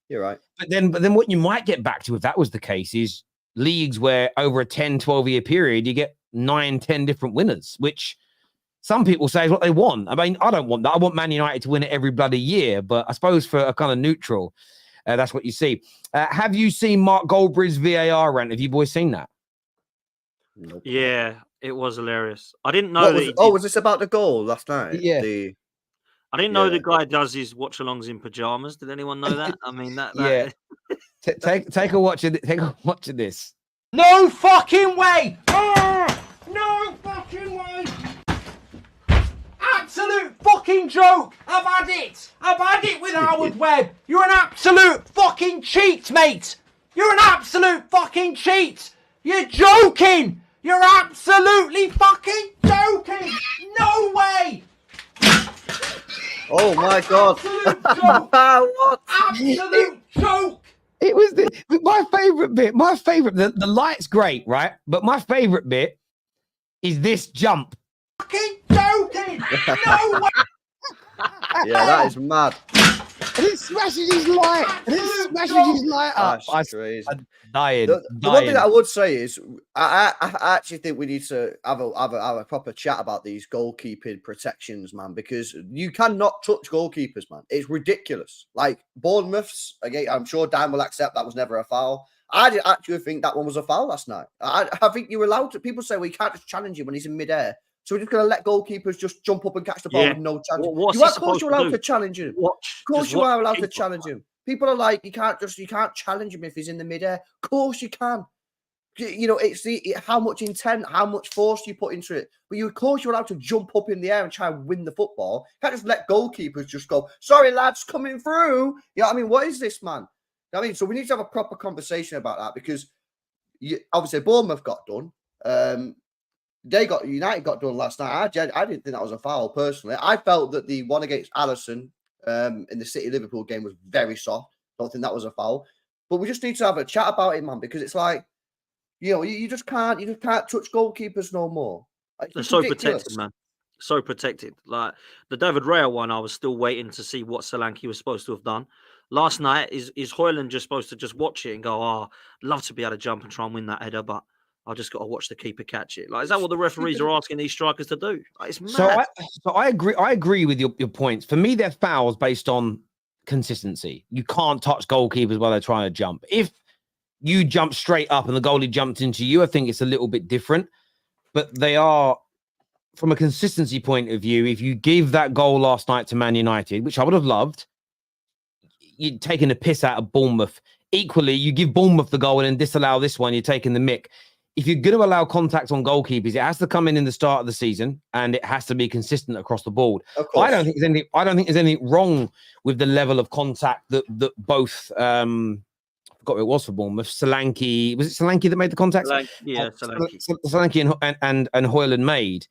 [SPEAKER 2] you're right.
[SPEAKER 1] But then what you might get back to if that was the case is leagues where over a 10, 12-year period, you get 9, 10 different winners, which some people say is what they want. I mean, I don't want that. I want Man United to win it every bloody year, but I suppose for a kind of neutral, that's what you see. Have you seen Mark Goldbridge's VAR rant? Have you boys seen that?
[SPEAKER 2] Nope.
[SPEAKER 3] Yeah, it was hilarious. I didn't know
[SPEAKER 2] was this about the goal last night?
[SPEAKER 1] Yeah.
[SPEAKER 3] I didn't know the guy does his watch-alongs in pajamas. Did anyone know that? I mean,
[SPEAKER 1] Yeah. Take a watch of this.
[SPEAKER 4] No fucking way! No fucking way! Absolute fucking joke! I've had it with Howard Webb! You're an absolute fucking cheat, mate! You're an absolute fucking cheat! You're joking! You're absolutely fucking joking! No way!
[SPEAKER 2] Oh my God! What?
[SPEAKER 4] Absolute joke!
[SPEAKER 1] It was my favorite bit. My favorite. The light's great, right? But my favorite bit is this jump.
[SPEAKER 4] Fucking joking! No way!
[SPEAKER 2] Yeah, that is mad.
[SPEAKER 1] And it smashes his light. Up.
[SPEAKER 2] That's crazy.
[SPEAKER 1] I'm dying.
[SPEAKER 2] The one thing that I would say is I actually think we need to have a proper chat about these goalkeeping protections, man, because you cannot touch goalkeepers, man. It's ridiculous. Like Bournemouth's, again, I'm sure Dan will accept that was never a foul. I actually think that one was a foul last night. I think you're allowed to. People say, well, you can't just challenge him when he's in midair. So we're just going to let goalkeepers just jump up and catch the ball with no challenge. Of course you're allowed to challenge him. Of course you are allowed to challenge him. People are like, you can't challenge him if he's in the midair. Of course you can. You know, it's how much intent, how much force you put into it. But of course you're allowed to jump up in the air and try and win the football. You can't just let goalkeepers just go, sorry lads, coming through. You know what I mean? What is this, man? I mean, so we need to have a proper conversation about that because obviously Bournemouth got done. United got done last night. I didn't think that was a foul personally. I felt that the one against Alisson in the City Liverpool game was very soft. Don't think that was a foul. But we just need to have a chat about it, man, because it's like, you know, you just can't touch goalkeepers no more. Like,
[SPEAKER 3] they're so protected, man. So protected. Like the David Raya one, I was still waiting to see what Solanke was supposed to have done. Last night, is Højlund just supposed to just watch it and go, oh, love to be able to jump and try and win that header, but I just got to watch the keeper catch it. Like, is that what the referees are asking these strikers to do? Like, it's mad.
[SPEAKER 1] So I agree. I agree with your points. For me, they're fouls based on consistency. You can't touch goalkeepers while they're trying to jump. If you jump straight up and the goalie jumped into you, I think it's a little bit different. But they are, from a consistency point of view, if you give that goal last night to Man United, which I would have loved, you're taking the piss out of Bournemouth. Equally, you give Bournemouth the goal and then disallow this one, you're taking the mick. If you're going to allow contact on goalkeepers, it has to come in the start of the season, and it has to be consistent across the board. I don't think there's anything wrong with the level of contact that both. I forgot what it was for Bournemouth. Solanke, was it Solanke that made the contact? Solanke and Højlund made.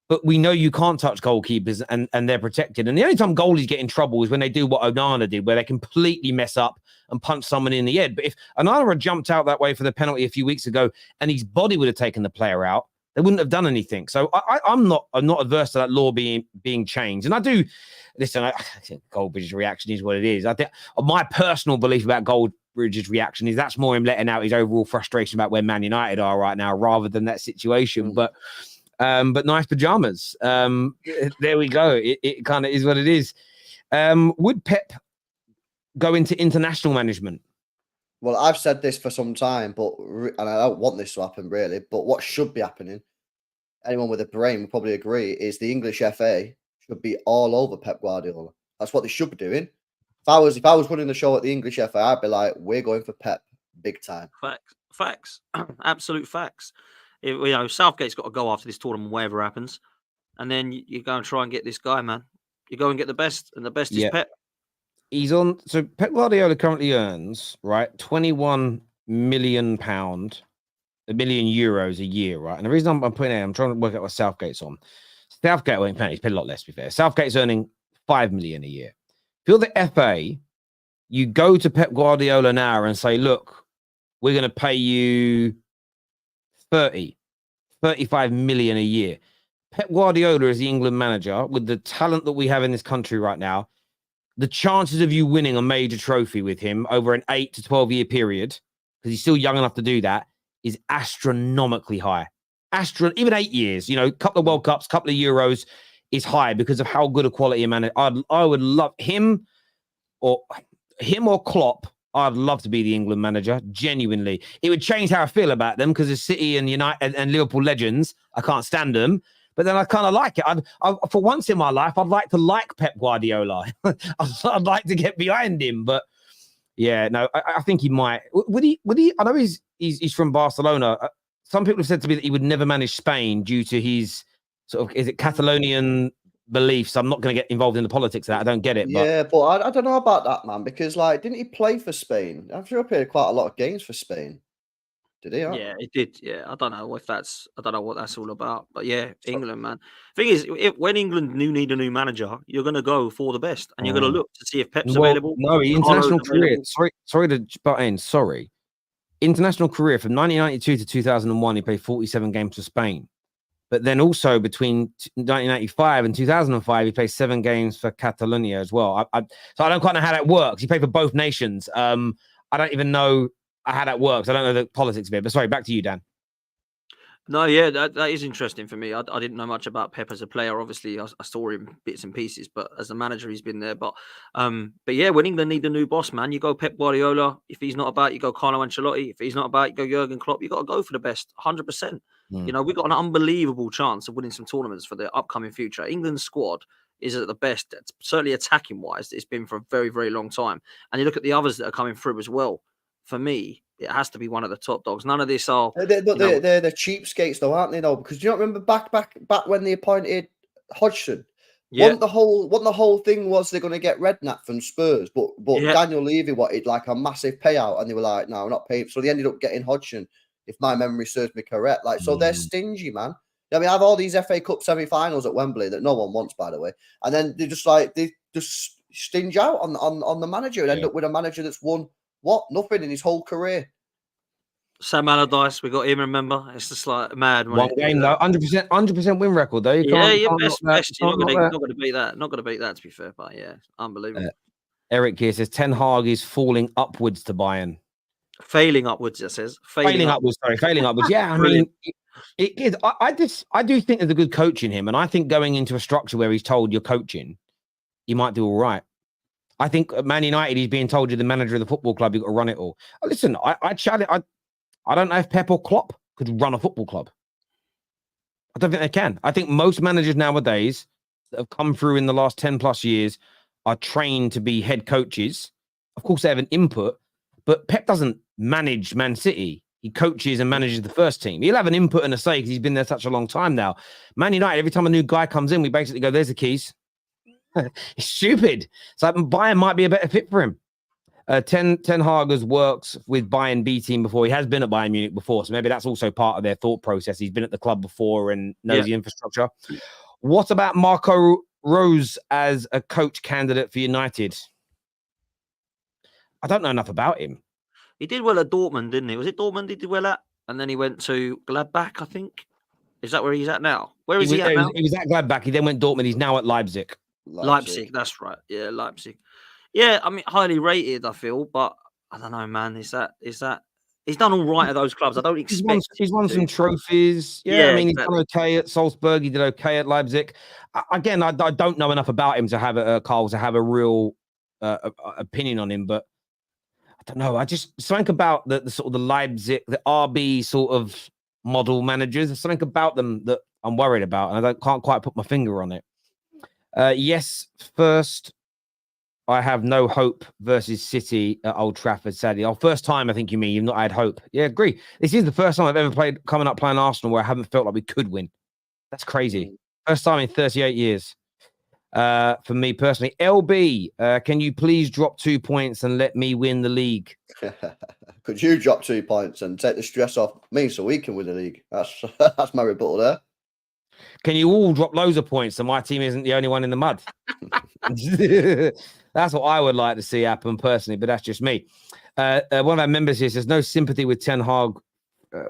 [SPEAKER 1] But we know you can't touch goalkeepers and they're protected. And the only time goalies get in trouble is when they do what Onana did, where they completely mess up and punch someone in the head. But if Onana had jumped out that way for the penalty a few weeks ago and his body would have taken the player out, they wouldn't have done anything. So I'm not adverse to that law being changed. And I do listen. I think Goldbridge's reaction is what it is. I think my personal belief about Goldbridge's reaction is that's more him letting out his overall frustration about where Man United are right now, rather than that situation. But nice pajamas. There we go. It kind of is what it is. Would Pep go into international management?
[SPEAKER 2] Well, I've said this for some time, and I don't want this to happen really, but what should be happening, anyone with a brain will probably agree, is the English FA should be all over Pep Guardiola. That's what they should be doing. If I was running the show at the English FA, I'd be like, we're going for Pep big time.
[SPEAKER 3] Facts. Absolute facts. Southgate's got to go after this tournament, whatever happens. And then you go and try and get this guy, man. You go and get the best, and the best is Pep.
[SPEAKER 1] He's on. So Pep Guardiola currently earns, right, £21 million, €1 million a year, right? And the reason I'm putting it, I'm trying to work out what Southgate's on. Southgate won't pay. He's paid a lot less, to be fair. Southgate's earning £5 million a year. If you're the FA, you go to Pep Guardiola now and say, look, we're going to pay you 35 million a year. Pep Guardiola is the England manager with the talent that we have in this country right now. The chances of you winning a major trophy with him over an 8 to 12 year period, because he's still young enough to do that, is astronomically high. Even 8 years, you know, a couple of World Cups, couple of Euros is high because of how good a quality manager. I would love him or Klopp. I'd love to be the England manager. Genuinely, it would change how I feel about them because of City and United and Liverpool legends. I can't stand them, but then I kind of like it. For once in my life, I'd like to like Pep Guardiola. I'd like to get behind him, but yeah, no, I think he might. Would he? I know he's from Barcelona. Some people have said to me that he would never manage Spain due to his sort of, is it Catalonian beliefs? I'm not going to get involved in the politics of that. I don't get it.
[SPEAKER 2] Yeah, but I don't know about that, man, because, like, didn't he play for Spain? I'm sure he played quite a lot of games for Spain. Did he?
[SPEAKER 3] Yeah, it did. Yeah, I don't know what that's all about. But yeah, England, man. Thing is, when England need a new manager, you're going to go for the best, and you're going to look to see if Pep's available.
[SPEAKER 1] No, international career. Sorry to butt in. Sorry. International career from 1992 to 2001, he played 47 games for Spain. But then also between 1995 and 2005, he played 7 games for Catalonia as well. So I don't quite know how that works. He played for both nations. I don't even know how that works. I don't know the politics of it. But sorry, back to you, Dan.
[SPEAKER 3] No, yeah, that is interesting for me. I didn't know much about Pep as a player. Obviously, I saw him bits and pieces, but as a manager, he's been there. But yeah, when England need a new boss, man, you go Pep Guardiola. If he's not about, you go Carlo Ancelotti. If he's not about, you go Jurgen Klopp. You got to go for the best, 100%. You know, we've got an unbelievable chance of winning some tournaments for the upcoming future. England's squad is at the best, certainly attacking wise. It's been for a very, very long time. And you look at the others that are coming through as well. For me, it has to be one of the top dogs. None of this are.
[SPEAKER 2] They're the cheapskates, though, aren't they? Though, because you don't remember back when they appointed Hodgson. Yeah. What the whole thing was they're going to get Redknapp from Spurs, but Daniel Levy wanted like a massive payout, and they were like, "No, we're not paying." So they ended up getting Hodgson, if my memory serves me correct. Like, so they're stingy, man. I mean, I have all these FA Cup semi-finals at Wembley that no one wants, by the way, and then they just stinge out on the manager and end up with a manager that's won nothing in his whole career.
[SPEAKER 3] Sam Allardyce, we got him. Remember, it's just like mad.
[SPEAKER 1] One game though, 100% win record though.
[SPEAKER 3] Best. You're not going to beat that. Not going to beat that, to be fair. But yeah, unbelievable.
[SPEAKER 1] Erik here says Ten Hag is falling upwards to Bayern.
[SPEAKER 3] Failing upwards, it says.
[SPEAKER 1] Failing upwards. Yeah, I mean, it is. I do think there's a good coach in him, and I think going into a structure where he's told you're coaching, you might do all right. I think at Man United, he's being told you're the manager of the football club, you've got to run it all. Listen, I don't know if Pep or Klopp could run a football club. I don't think they can. I think most managers nowadays that have come through in the last 10 plus years are trained to be head coaches. Of course, they have an input, but Pep doesn't manage Man City. He coaches and manages the first team. He'll have an input and a say because he's been there such a long time now. Man United, every time a new guy comes in, we basically go, there's the keys. It's stupid. So Bayern might be a better fit for him. Ten Hag has worked with Bayern B team before. He has been at Bayern Munich before, so maybe that's also part of their thought process. He's been at the club before and knows the infrastructure. What about Marco Rose as a coach candidate for United? I don't know enough about him.
[SPEAKER 3] He did well at Dortmund, didn't he? Was it Dortmund he did well at? And then he went to Gladbach, I think. Is that where he's at now? Where is he at now?
[SPEAKER 1] He was at Gladbach. He then went Dortmund. He's now at Leipzig.
[SPEAKER 3] Leipzig, that's right. Yeah, Leipzig. Yeah, I mean, highly rated, I feel, but I don't know, man. Is that he's done all right at those clubs? I don't expect
[SPEAKER 1] he's won some trophies. Yeah, I mean, he's done okay at Salzburg. He did okay at Leipzig. Again, I don't know enough about him to have a real opinion on him, but I don't know. I just something about the sort of the Leipzig, the RB sort of model managers. There's something about them that I'm worried about, and I can't quite put my finger on it. Yes, first. I have no hope versus City at Old Trafford, sadly. First time, I think you mean. You've not had hope. Yeah, agree. This is the first time I've ever playing Arsenal where I haven't felt like we could win. That's crazy. First time in 38 years. For me personally. LB, can you please drop 2 points and let me win the league?
[SPEAKER 2] Could you drop 2 points and take the stress off me so we can win the league? That's my rebuttal there.
[SPEAKER 1] Can you all drop loads of points so my team isn't the only one in the mud? That's what I would like to see happen personally, but that's just me. One of our members here says, no sympathy with Ten Hag,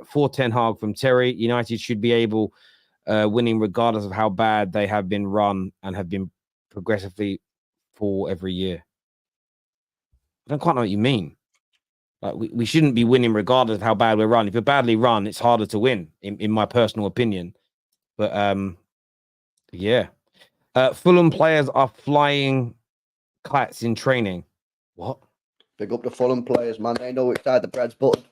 [SPEAKER 1] for Ten Hag from Terry. United should be able winning regardless of how bad they have been run and have been progressively for every year. I don't quite know what you mean. Like we shouldn't be winning regardless of how bad we're run. If you're badly run, it's harder to win, in my personal opinion. But yeah. Fulham players are flying kites in training. What?
[SPEAKER 2] Big up the Fulham players, man. They know which side the bread's buttered.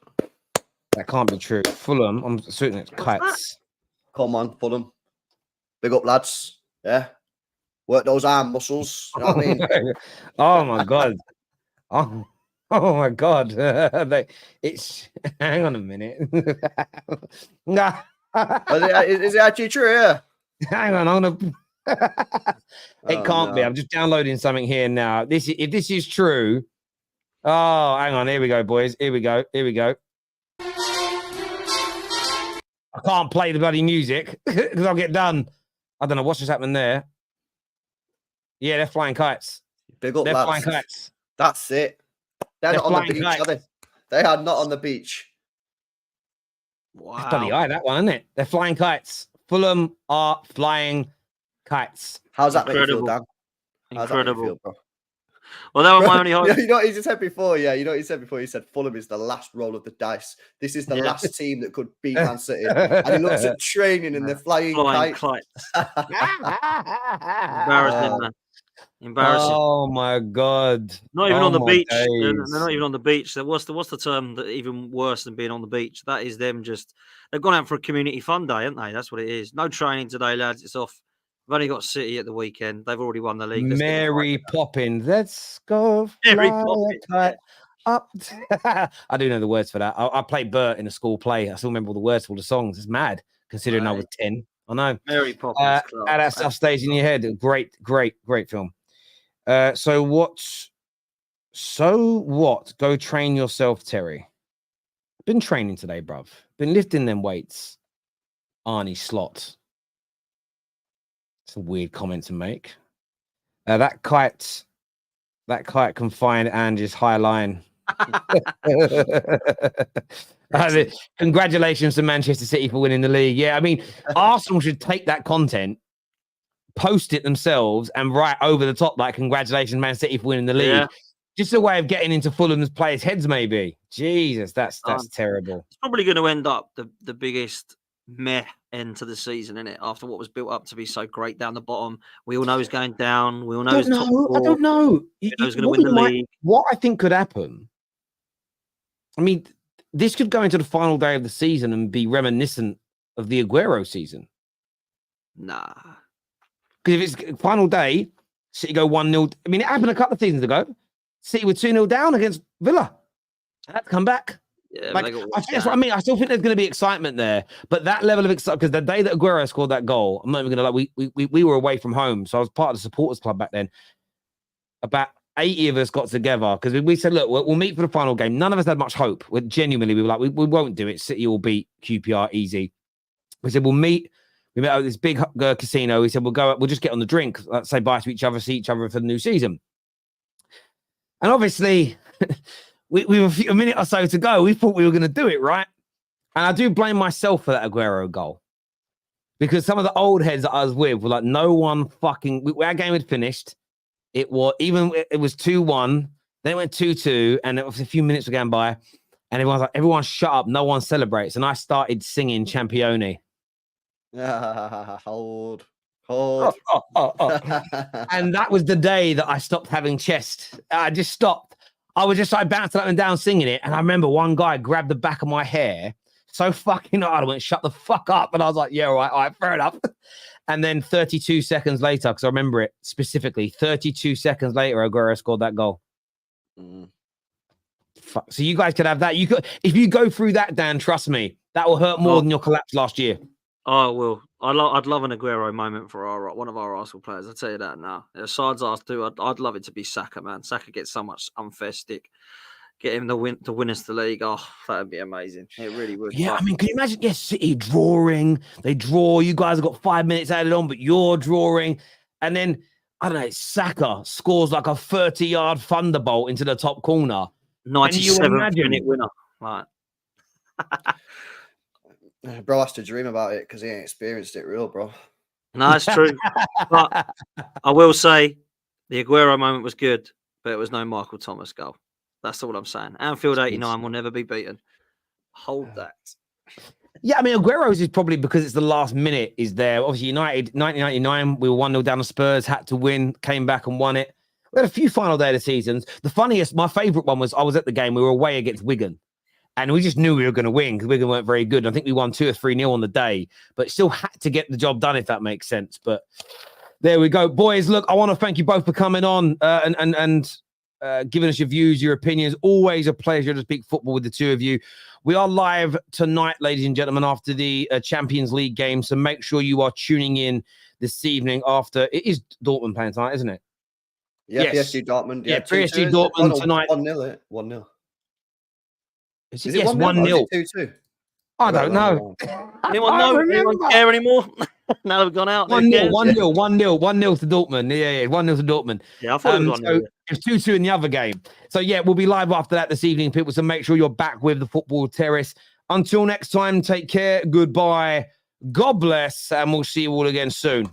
[SPEAKER 1] That can't be true. Fulham, I'm certain it's kites.
[SPEAKER 2] Come on, Fulham. Big up, lads. Yeah. Work those arm muscles. You know what I mean?
[SPEAKER 1] Oh my god. Oh my god. It's hang on a minute. Nah.
[SPEAKER 2] Is it actually true? Yeah.
[SPEAKER 1] Hang on, I'm gonna it can't be.
[SPEAKER 2] no.
[SPEAKER 1] I'm just downloading something here now. If this is true. Oh, hang on. Here we go, boys. Here we go. I can't play the bloody music because I'll get done. I don't know what's just happened there. Yeah, they're flying kites.
[SPEAKER 2] Big up,
[SPEAKER 1] They're
[SPEAKER 2] lads.
[SPEAKER 1] flying kites.
[SPEAKER 2] That's it. They're not on the beach,
[SPEAKER 1] kites.
[SPEAKER 2] are they? They are not on the beach.
[SPEAKER 3] Wow.
[SPEAKER 1] That's bloody high, that one, isn't it? They're flying kites. Fulham are flying kites.
[SPEAKER 2] How's that make you feel,
[SPEAKER 3] Incredible.
[SPEAKER 2] Dan? How's that make you
[SPEAKER 3] Incredible.
[SPEAKER 2] feel, bro?
[SPEAKER 3] Well, that was my only hope.
[SPEAKER 2] You know what he said before? Yeah, you know what he said before? He said Fulham is the last roll of the dice. This is the last team that could beat Man City. And he looks at training and they're flying kites.
[SPEAKER 3] Embarrassing, man. Embarrassing.
[SPEAKER 1] Oh my god.
[SPEAKER 3] Not even
[SPEAKER 1] Oh
[SPEAKER 3] on the
[SPEAKER 1] my
[SPEAKER 3] beach. They're
[SPEAKER 1] days.
[SPEAKER 3] not even on the beach. So what's the term that even worse than being on the beach? That is them just they've gone out for a community fun day, haven't they? That's what it is. No training today, lads. It's off. We've only got City at the weekend. They've already won the league.
[SPEAKER 1] Mary Poppins. Let's go
[SPEAKER 3] Mary
[SPEAKER 1] fly
[SPEAKER 3] Poppins,
[SPEAKER 1] a kite up. I do know the words for that. I played Bert in a school play. I still remember all the words for all the songs. It's mad considering I was 10. I know.
[SPEAKER 3] Mary Poppins.
[SPEAKER 1] How that stuff stays in your head. Great film. So what? Go train yourself, Terry. Been training today, bruv. Been lifting them weights. Arnie Slot. It's a weird comment to make. That kite can find Ange's high line. Congratulations to Manchester City for winning the league. Yeah, I mean, Arsenal should take that content, post it themselves, and write over the top like "Congratulations, Man City for winning the league."
[SPEAKER 3] Yeah.
[SPEAKER 1] Just a way of getting into Fulham's players' heads, maybe. Jesus, that's terrible.
[SPEAKER 3] It's probably going to end up the biggest meh end to the season, isn't it? After what was built up to be so great down the bottom, we all know he's going down. We all know he's top four.
[SPEAKER 1] I don't know.
[SPEAKER 3] Who's going to win the league?
[SPEAKER 1] What I think could happen. I mean, this could go into the final day of the season and be reminiscent of the Aguero season.
[SPEAKER 3] Nah.
[SPEAKER 1] Because if it's final day, City go 1-0. I mean, it happened a couple of seasons ago. City were 2-0 down against Villa. Had to come back.
[SPEAKER 3] Yeah,
[SPEAKER 1] Like, that's what I mean. I still think there's going to be excitement there, but that level of excitement, because the day that Aguero scored that goal, I'm not even going to we were away from home, so I was part of the supporters club back then. About 80 of us got together because we said, look, we'll meet for the final game. None of us had much hope. We were like, we won't do it. City will beat QPR easy. We said we'll meet. We met at this big casino. We said we'll just get on the drink, say bye to each other, see each other for the new season. And obviously. We were a minute or so to go. We thought we were going to do it, right? And I do blame myself for that Aguero goal. Because some of the old heads that I was with were like, no one fucking... Our game had finished. It was 2-1. Then it went 2-2. And it was a few minutes were going by. And everyone's like, everyone shut up. No one celebrates. And I started singing Champione.
[SPEAKER 2] Hold.
[SPEAKER 1] And that was the day that I stopped having chest. I just stopped. I was just like bouncing up and down singing it. And I remember one guy grabbed the back of my hair so fucking hard. I went, shut the fuck up. And I was like, yeah, all right, fair enough. And then 32 seconds later, because I remember it specifically, 32 seconds later, Aguero scored that goal. Fuck. So you guys could have that. You could, if you go through that, Dan, trust me, that will hurt more than your collapse last year.
[SPEAKER 3] Oh, it will. I'd love an Aguero moment for one of our Arsenal players. I'll tell you that now. Besides us too, I'd love it to be Saka, man. Saka gets so much unfair stick. Get him to win us the league. Oh, that would be amazing. It really would.
[SPEAKER 1] Yeah, I mean, can you imagine? Yes, City drawing. They draw. You guys have got 5 minutes added on, but you're drawing. And then, I don't know, Saka scores like a 30-yard thunderbolt into the top corner.
[SPEAKER 3] 97-minute winner. Right.
[SPEAKER 2] Bro has to dream about it because he ain't experienced it real, bro.
[SPEAKER 3] No, it's true. But I will say the Aguero moment was good, but it was no Michael Thomas goal. That's all I'm saying. Anfield 89 will never be beaten. Hold that.
[SPEAKER 1] Yeah, I mean, Aguero's is probably because it's the last minute is there. Obviously, United, 1999, we were 1-0 down to Spurs, had to win, came back and won it. We had a few final day of the seasons. The funniest, my favourite one was I was at the game. We were away against Wigan. And we just knew we were going to win because Wigan weren't very good. I think we won 2 or 3-0 on the day, but still had to get the job done, if that makes sense. But there we go. Boys, look, I want to thank you both for coming on and giving us your views, your opinions. Always a pleasure to speak football with the two of you. We are live tonight, ladies and gentlemen, after the Champions League game. So make sure you are tuning in this evening after. It is Dortmund playing tonight, isn't it?
[SPEAKER 2] Yeah,
[SPEAKER 1] Yes.
[SPEAKER 2] PSG Dortmund.
[SPEAKER 1] Yeah, PSG Dortmund tonight.
[SPEAKER 2] 1-0, 1-0.
[SPEAKER 1] Is
[SPEAKER 2] Is
[SPEAKER 1] it?
[SPEAKER 2] it
[SPEAKER 1] Yes,
[SPEAKER 2] 1-0?
[SPEAKER 1] 1-0.
[SPEAKER 2] 2-2?
[SPEAKER 1] I don't know.
[SPEAKER 3] Anyone
[SPEAKER 1] I
[SPEAKER 3] know?
[SPEAKER 1] remember.
[SPEAKER 3] Anyone care anymore? Now they've gone out.
[SPEAKER 1] 1-0 to Dortmund. Yeah, 1-0 to Dortmund.
[SPEAKER 3] Yeah, I thought it was 1-0.
[SPEAKER 1] So it's 2-2 in the other game. So yeah, we'll be live after that this evening, people. So make sure you're back with the Football Terrace. Until next time, take care. Goodbye. God bless, and we'll see you all again soon.